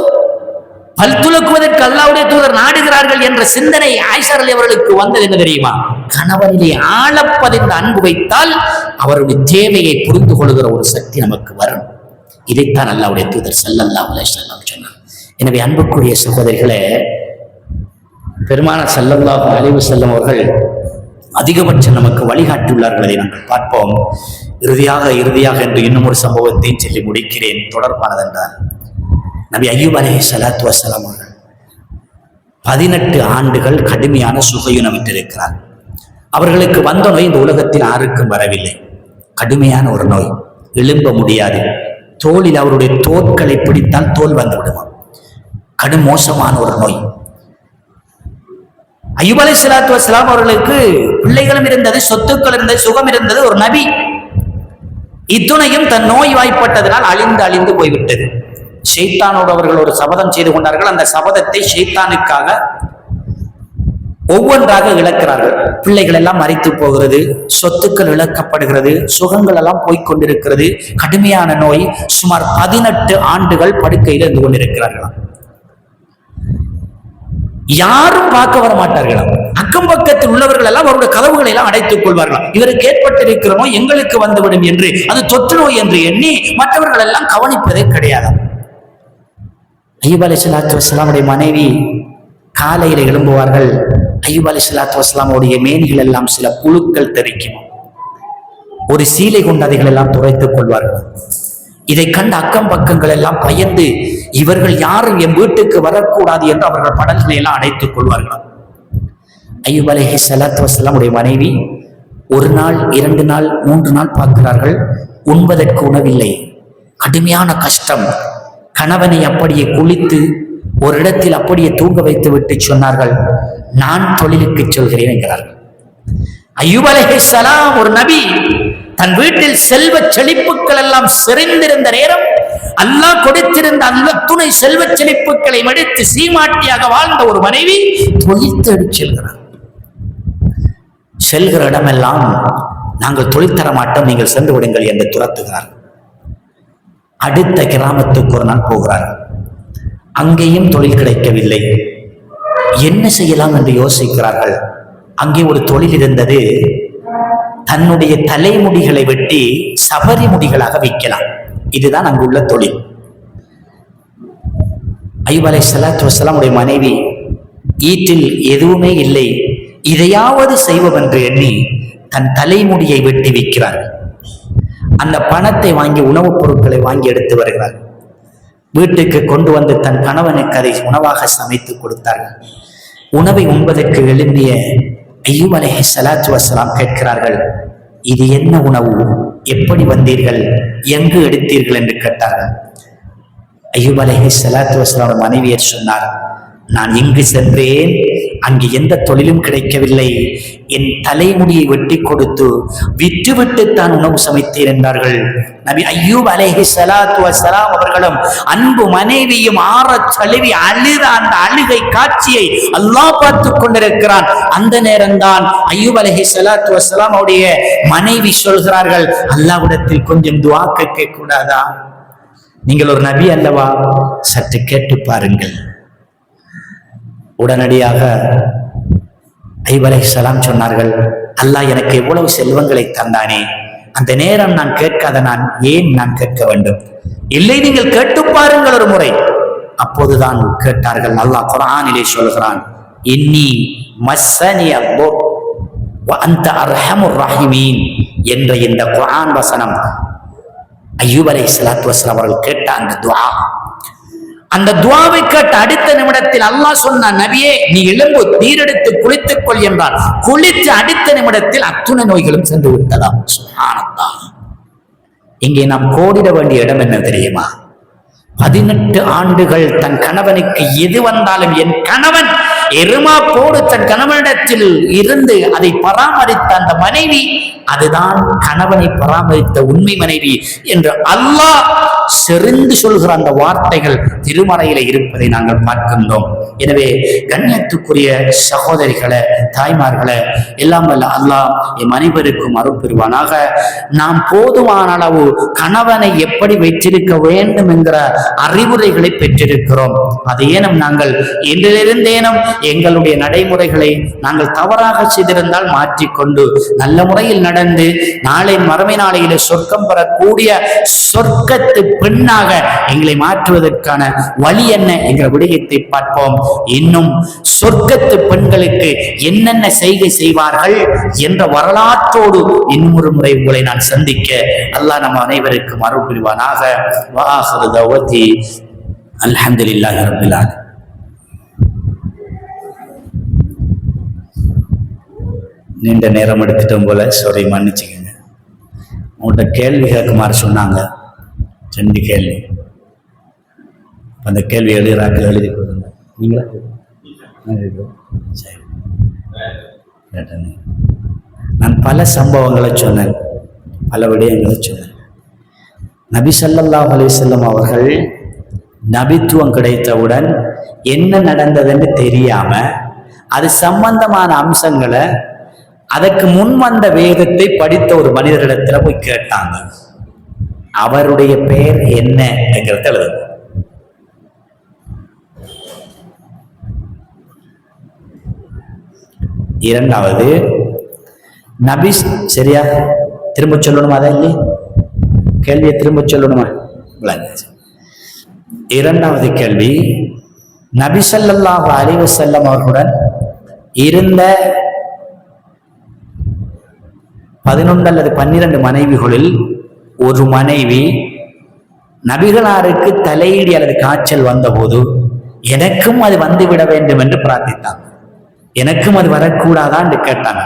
பல் துலக்குவதற்கு அல்லாஹ்வுடைய தூதர் நாடுகிறார்கள் என்ற சிந்தனை ஆயிஷா ரலி அவர்களுக்கு வந்தது என்ன தெரியுமா? கணவனிலே ஆழப்பதிந்த அன்பு வைத்தால் அவருடைய தேவையை புரிந்து கொள்கிற ஒரு சக்தி நமக்கு வரும். இதைத்தான் அல்லாஹ்வுடைய தூதர் ஸல்லல்லாஹு அலைஹி வஸல்லம் சொன்னார். எனவே அன்புக்குரிய சகோதரிகளே, பெருமானார் ஸல்லல்லாஹு அலைஹி வஸல்லம் அவர்கள் அதிகபட்சம் நமக்கு வழிகாட்டியுள்ளார்கள். அதை நாங்கள் பார்ப்போம். இறுதியாக என்று இன்னும் ஒரு சம்பவத்தை சொல்லி முடிக்கிறேன். தொடர்பானதென்றால், நபி அய்யூப் அலைஹிஸ்ஸலாத்து வஸ்ஸலாம் அவர்கள் 18 ஆண்டுகள் கடுமையான சுகையுணவிட்டிருக்கிறார். அவர்களுக்கு வந்த நோய் இந்த உலகத்தில் யாருக்கும் வரவில்லை. கடுமையான ஒரு நோய், எழும்ப முடியாது. தோளில் அவருடைய தோட்களை பிடித்தால் தோல் வந்து விடுவான். கடும் மோசமான ஒரு நோய். அய்யூப் அலைஹிஸ்ஸலாத்து வஸ்ஸலாம் அவர்களுக்கு பிள்ளைகளும் இருந்தது, சொத்துக்கள் இருந்தது, சுகம் இருந்தது, ஒரு நபி. இத்துணையும் தன் நோய் வாய்ப்பட்டதனால் அழிந்து போய்விட்டது. ஷைத்தானோடு அவர்கள் ஒரு சபதம் செய்து கொண்டார்கள். அந்த சபதத்தை ஷைத்தானுக்காக ஒவ்வொன்றாக இழக்கிறார்கள். பிள்ளைகள் எல்லாம் மரித்து போகிறது, சொத்துக்கள் இழக்கப்படுகிறது, சுகங்கள் எல்லாம் போய்கொண்டிருக்கிறது. கடுமையான நோய். சுமார் 18 ஆண்டுகள் படுக்கையில் இருந்து கொண்டிருக்கிறார்களாம். யாரும் பார்க்க வர மாட்டார்களாம். அக்கம் பக்கத்தில் உள்ளவர்கள் எல்லாம் அவருடைய கதவுகளை எல்லாம் அடைத்துக் கொள்வார்களாம். இவருக்கு ஏற்பட்டிருக்கிற நோய் எங்களுக்கு வந்துவிடும் என்று, அது தொற்று நோய் என்று எண்ணி மற்றவர்கள் எல்லாம் கவனிப்பதே கிடையாது. அய்யூப் அலைஹிஸ்ஸலாத்து வஸ்ஸலாமுடைய மனைவி காலையில எழும்புவார்கள். அய்யூப் அலைஹிஸ்ஸலாத்து வஸ்ஸலாமுடைய மேனிகள் எல்லாம் சில புழுக்கள் தெரிக்கும். ஒரு சீலை கொண்டு அதைகள் எல்லாம் துரைத்துக் கொள்வார்கள். இதை கண்ட அக்கம் பக்கங்கள் எல்லாம் பயந்து இவர்கள் யாரும் என் வீட்டுக்கு வரக்கூடாது என்று அவர்கள் படல்களை எல்லாம் அடைத்துக் கொள்வார்கள். அய்யூப் அலைஹிஸ்ஸலாத்து வஸ்ஸலாமுடைய மனைவி 1 நாள் 2 நாள் 3 நாள் பார்க்கிறார்கள், உண்பதற்கு உணவில்லை. கடுமையான கஷ்டம். கணவனை அப்படியே குளித்து ஒரு இடத்தில் அப்படியே தூங்க வைத்து விட்டு சொன்னார்கள், நான் தொழிலுக்கு சொல்கிறேன் என்கிறார்கள். அய்யூப் அலைஹிஸ்ஸலாம் ஒரு நபி. தன் வீட்டில் செல்வ செழிப்புகள் எல்லாம் செறிந்திருந்த நேரம் அல்லாஹ் கொடுத்திருந்த அந்த துணை செல்வ செழிப்புகளை மடித்து சீமாட்டியாக வாழ்ந்த ஒரு மனைவி தொழில் தேடி செல்கிறார். செல்கிற இடமெல்லாம் நாங்கள் தொழில் தர மாட்டோம், நீங்கள் சென்று விடுங்கள் என்று துரத்துகிறார். அடுத்த கிராமத்துக்கு ஒரு நாள் போகிறார்கள். அங்கேயும் தொழில் கிடைக்கவில்லை. என்ன செய்யலாம் என்று யோசிக்கிறார்கள். அங்கே ஒரு தொழில் இருந்தது. தன்னுடைய தலைமுடிகளை வெட்டி சபரி முடிகளாக வைக்கலாம். இதுதான் அங்குள்ள தொழில். அய்யூப் அலைஹிஸ்ஸலாத்து வஸ்ஸலாமுடைய மனைவி ஈட்டில் எதுவுமே இல்லை, இதையாவது செய்வோம் என்று எண்ணி தன் தலைமுடியை வெட்டி வைக்கிறார். அந்த பணத்தை வாங்கி உணவுப் பொருட்களை வாங்கி எடுத்து வருகிறார். வீட்டுக்கு கொண்டு வந்து தன் கணவனுக்கு அதை உணவாக சமைத்து கொடுத்தார்கள். உணவை உண்பதற்கு எழும்பிய அய்யூப் அலைஹிஸ்ஸலாத்து வஸ்ஸலாம் கேட்கிறார்கள், இது என்ன உணவு, எப்படி வந்தீர்கள், எங்கு எடுத்தீர்கள் என்று கேட்டார்கள். அய்யூப் அலைஹிஸ்ஸலாத்து வஸ்ஸலாம் மனைவியர் சொன்னார், நான் இங்கு சென்றேன், அங்கு எந்த தொழிலும் கிடைக்கவில்லை, என் தலைமுடியை வெட்டி கொடுத்து விட்டுவிட்டு தான் உணவு சமைத்தேன் என்றார்கள். நபி அய்யூப் அலைஹிஸ்ஸலாத்து வஸ்ஸலாம் அவர்களும் அன்பு மனைவியும் ஆறத் தழுவி அழுத அந்த அழுகை காட்சியை அல்லாஹ் பார்த்து கொண்டிருக்கிறான். அந்த நேரம்தான் அய்யூப் அலைஹிஸ்ஸலாத்து வஸ்ஸலாம் அவருடைய மனைவி சொல்கிறார்கள், அல்லாஹ்விடத்தில் கொஞ்சம் துஆ கேட்க கூடாதா? நீங்கள் ஒரு நபி அல்லவா, சற்று கேட்டு பாருங்கள். உடனடியாக அய்யூப் அலைஹிஸ்ஸலாம் சொன்னார்கள், அல்லாஹ் எனக்கு எவ்வளவு செல்வங்களை தந்தானே, அந்த நேரம் நான் கேட்காத நான் கேட்க வேண்டும்? இல்லை, நீங்கள் கேட்டு பாருங்கள் ஒரு முறை. அப்போதுதான் கேட்டார்கள். அல்லாஹ் குர்ஆனிலே சொல்கிறான், இன்னி மஸ்ஸனி அல்-துர் வ அன்த அர்ஹமுர் ராஹிமீன் என்ற இந்த குர்ஆன் வசனம் அய்யூப் அலைஹிஸ்ஸலாத்து வஸ்ஸலாம் அவர்கள் கேட்ட அந்த துஆ. அந்த துஆவை கேட்ட அடுத்த நிமிடத்தில் அல்லாஹ் சொன்னான், நபியே நீ எழும்பு, நீரெடுத்து குளித்துக் கொள் என்றான். குளித்து அடுத்த நிமிடத்தில் அத்துணை நோய்களும் சென்று விட்டதாம். சுப்ஹானல்லாஹ். இங்கே நாம் கோடிட வேண்டிய இடம் என்ன தெரியுமா? 18 ஆண்டுகள் தன் கணவனுக்கு எது வந்தாலும், என் கணவன் எருமா போடு தன் கணவனிடத்தில் இருந்து அதை பராமரித்த அந்த மனைவி, அதுதான் கணவனை பராமரித்த உண்மை மனைவி என்று அல்லாஹ் செறிந்து சொல்கிற அந்த வார்த்தைகள் திருமறையில இருப்பதை நாங்கள் பார்க்கின்றோம். எனவே கண்ணியத்துக்குரிய சகோதரிகளே, தாய்மார்களே, எல்லாம் வல்ல அல்லாஹ் எம் அனைவருக்கும் அருள் பெறுவானாக. நாம் போதுமான அளவு கணவனை எப்படி வைத்திருக்க வேண்டும் என்கிற அறிவுரைகளை பெற்றிருக்கிறோம். அது ஏனும் நாங்கள் இன்றிலிருந்தேனும் எங்களுடைய நடைமுறைகளை நாங்கள் தவறாக செய்திருந்தால் மாற்றிக்கொண்டு நல்ல முறையில் நடந்து நாளை மறுமை நாளையில சொர்க்கம் பெறக்கூடிய சொர்க்கத்து பெண்ணாக எங்களை மாற்றுவதற்கான வழி என்ன என்ற விடயத்தை பார்ப்போம். இன்னும் சொர்க்கத்து பெண்களுக்கு என்னென்ன செய்கை செய்வார்கள் என்ற வரலாற்றோடு இன்னொரு முறை உங்களை நான் சந்திக்க அல்லாஹ் நம் அனைவருக்கும் அருள் புரிவானாக. வஆகிரு தஅவதி அல்ஹம்துலில்லாஹி ரப்பில் ஆலமீன். நீண்ட நேரம் எடுத்துட்டோம் போல, சாரி, மன்னிச்சுக்கங்க. உங்கள்கிட்ட கேள்வி கேட்குமாறு சொன்னாங்க, 2 கேள்வி. அந்த கேள்வி எழுதுறாக்கள் எழுதி கொடுங்க. நீங்களா? சரி. நான் பல சம்பவங்களை சொன்னேன், பல விடயங்களை சொன்னேன். நபி ஸல்லல்லாஹு அலைஹி வஸல்லம் அவர்கள் நபித்துவம் கிடைத்தவுடன் என்ன நடந்ததுன்னு தெரியாம அது சம்பந்தமான அம்சங்களை அதற்கு முன் வந்த வேதத்தை படித்த ஒரு மனிதரிடத்துல போய் கேட்டாங்க. அவருடைய பெயர் என்ன என்கிறத எழுதுங்க. இரண்டாவது, நபி, சரியா? திரும்ப சொல்லணுமா? அதை இல்லை, கேள்வியை திரும்ப சொல்லணுமா? இரண்டாவது கேள்வி, நபி ஸல்லல்லாஹு அலைஹி வஸல்லம் அவர்களுடன் இருந்த 11 அல்லது 12 மனைவிகளில் ஒரு மனைவி நபிகளாருக்கு தலையீடி அல்லது காய்ச்சல் வந்தபோது எனக்கும் அது வந்துவிட வேண்டும் என்று பிரார்த்தித்தாங்க. எனக்கும் அது வரக்கூடாதா என்று கேட்டாங்க.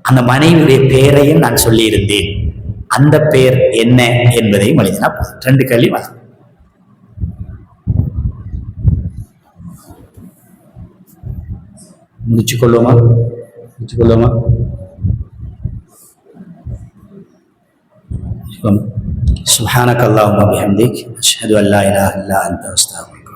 அந்த மனைவியுடைய பெயரையும் நான் சொல்லி இருந்தேன். அந்த பெயர் என்ன என்பதையும் எழுதினா 2 கேள்வி வரும். முடிச்சுக்கொள்வோமா? சுப்ஹானக அல்லாஹும்ம பிஹம்திக் அஷ்ஹது அன் லா இலாஹா இல்லா அன்த அஸ்தக்ஃபிருக்க